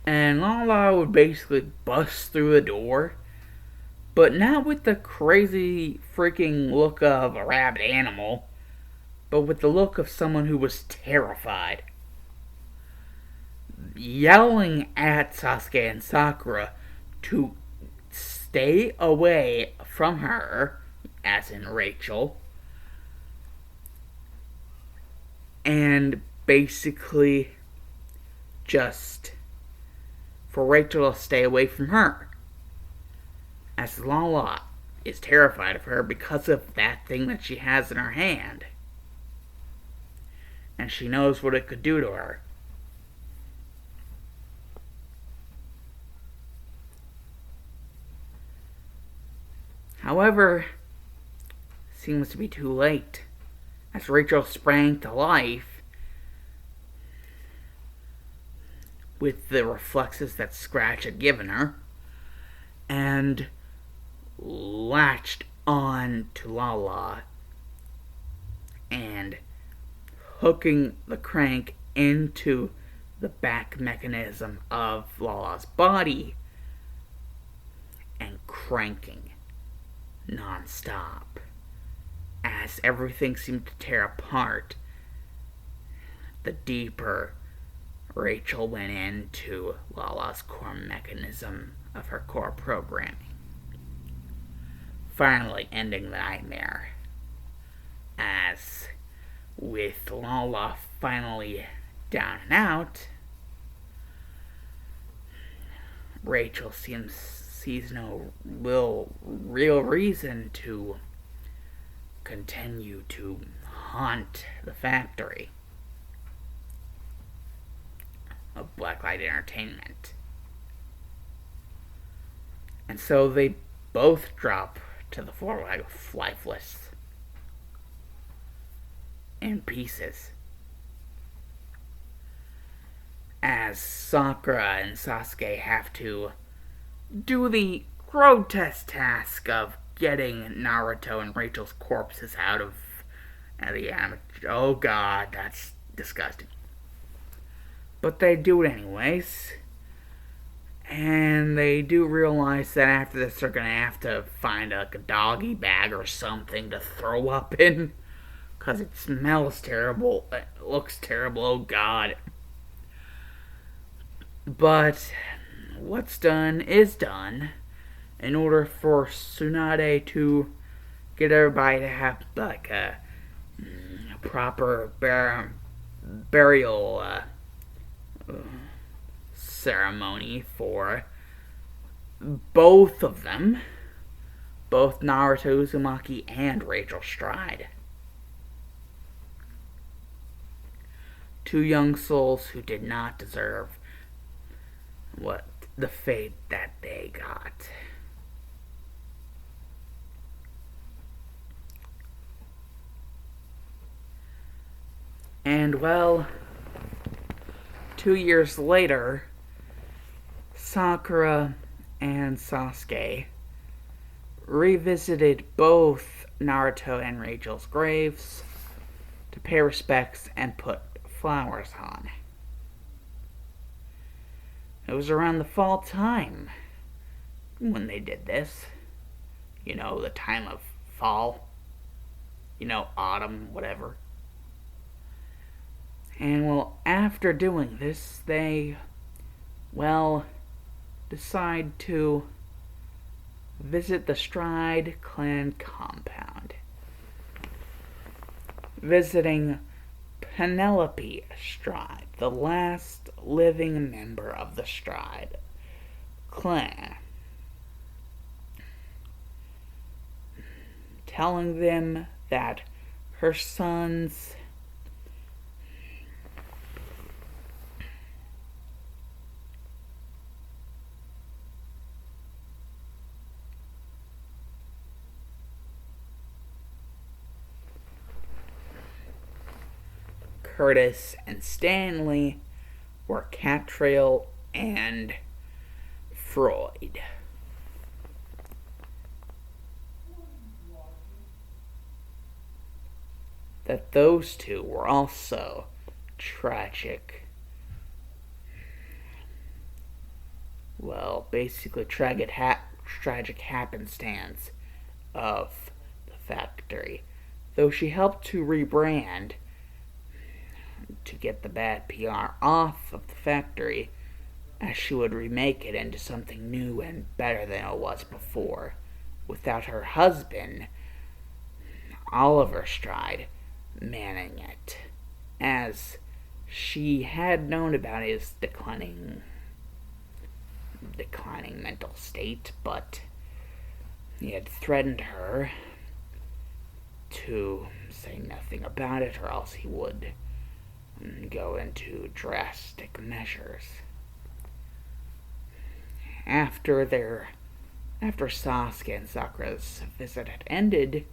And Lala would basically bust through the door, but not with the crazy freaking look of a rabid animal, but with the look of someone who was terrified. Yelling at Sasuke and Sakura to stay away from her, as in Rachel, and basically just for Rachel to stay away from her, as Lala is terrified of her because of that thing that she has in her hand, and she knows what it could do to her. However, it seems to be too late, as Rachel sprang to life with the reflexes that Scratch had given her, and latched on to Lala, and hooking the crank into the back mechanism of Lala's body, and cranking non-stop, as everything seemed to tear apart the deeper Rachel went into Lala's core mechanism of her core programming, finally ending the nightmare, as with Lala finally down and out, Rachel sees no real reason to continue to haunt the factory of Blacklight Entertainment. And so they both drop to the floor lifeless, in pieces, as Sakura and Sasuke have to do the grotesque task of getting Naruto and Rachel's corpses out of the amateur. Oh god, that's disgusting. But they do it anyways. And they do realize that after this they're going to have to find a doggy bag or something to throw up in. Because it smells terrible. It looks terrible. Oh god. But what's done is done. in order for Tsunade to get everybody to have like a proper burial ceremony for both of them, both Naruto Uzumaki and Rachel Stride. Two young souls who did not deserve the fate that they got. And well, 2 years later, Sakura and Sasuke revisited both Naruto and Rachel's graves to pay respects and put flowers on. It was around the fall time when they did this. You know, the time of fall. You know, autumn, whatever. And well, after doing this, they, decide to visit the Stride clan compound. Visiting Penelope Stride, the last living member of the Stride clan. Telling them that her sons Curtis and Stanley were Catriel and Freud. That those two were also tragic. Basically tragic happenstance of the factory. Though she helped to rebrand to get the bad PR off of the factory, as she would remake it into something new and better than it was before, without her husband, Oliver Stride, manning it, as she had known about his declining mental state, but he had threatened her to say nothing about it, or else he would go into drastic measures. After Sasuke and Sakura's visit had ended,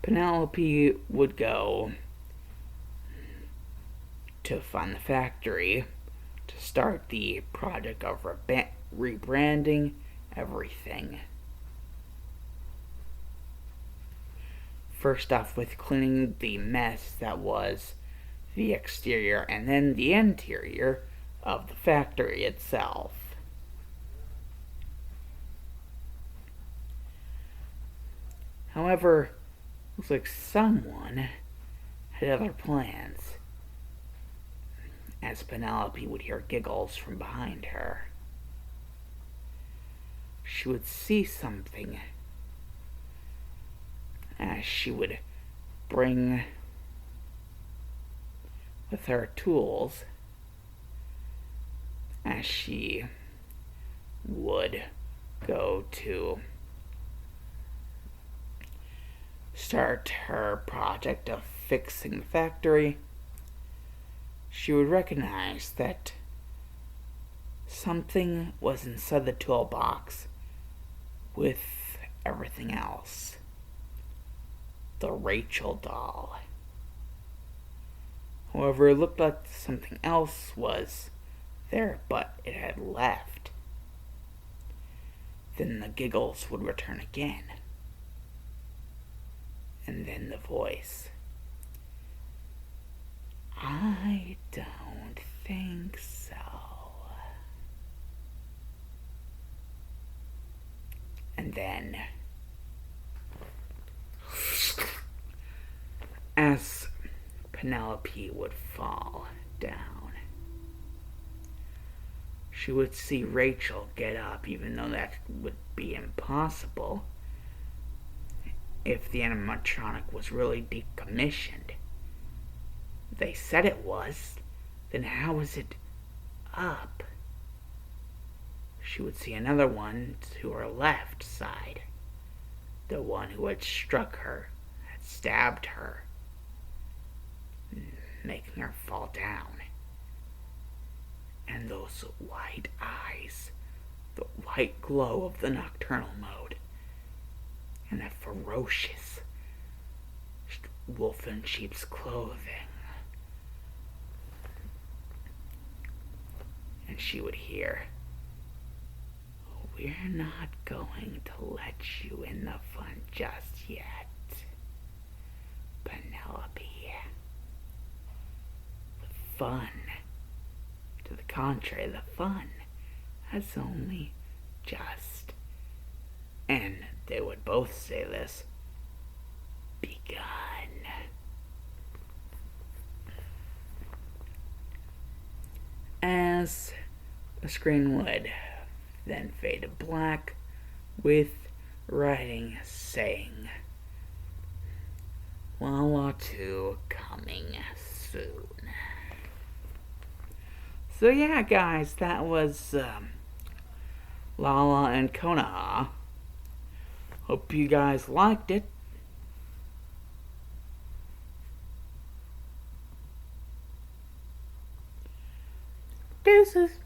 Penelope would go to find the factory to start the project of rebranding everything. First off, with cleaning the mess that was the exterior and then the interior of the factory itself. However, looks like someone had other plans, as Penelope would hear giggles from behind her. She would see something as she would bring with her tools as she would go to start her project of fixing the factory. She would recognize that something was inside the toolbox with everything else. The Rachel doll. However, it looked like something else was there, but it had left. Then the giggles would return again. And then the voice. I don't think so. And then, as Penelope would fall down. She would see Rachel get up, even though that would be impossible if the animatronic was really decommissioned. They said it was, then how is it up? She would see another one to her left side. The one who had struck her, had stabbed her, making her fall down. And those white eyes, the white glow of the nocturnal mode, and that ferocious wolf in sheep's clothing. And she would hear, "We're not going to let you in the fun just yet, Penelope. The fun, to the contrary, the fun has only just," and they would both say this, "begun." As the screen would then fade to black with writing saying, "Lala 2 coming soon." So yeah, guys, that was Lala and Konoha. Hope you guys liked it. Deuces.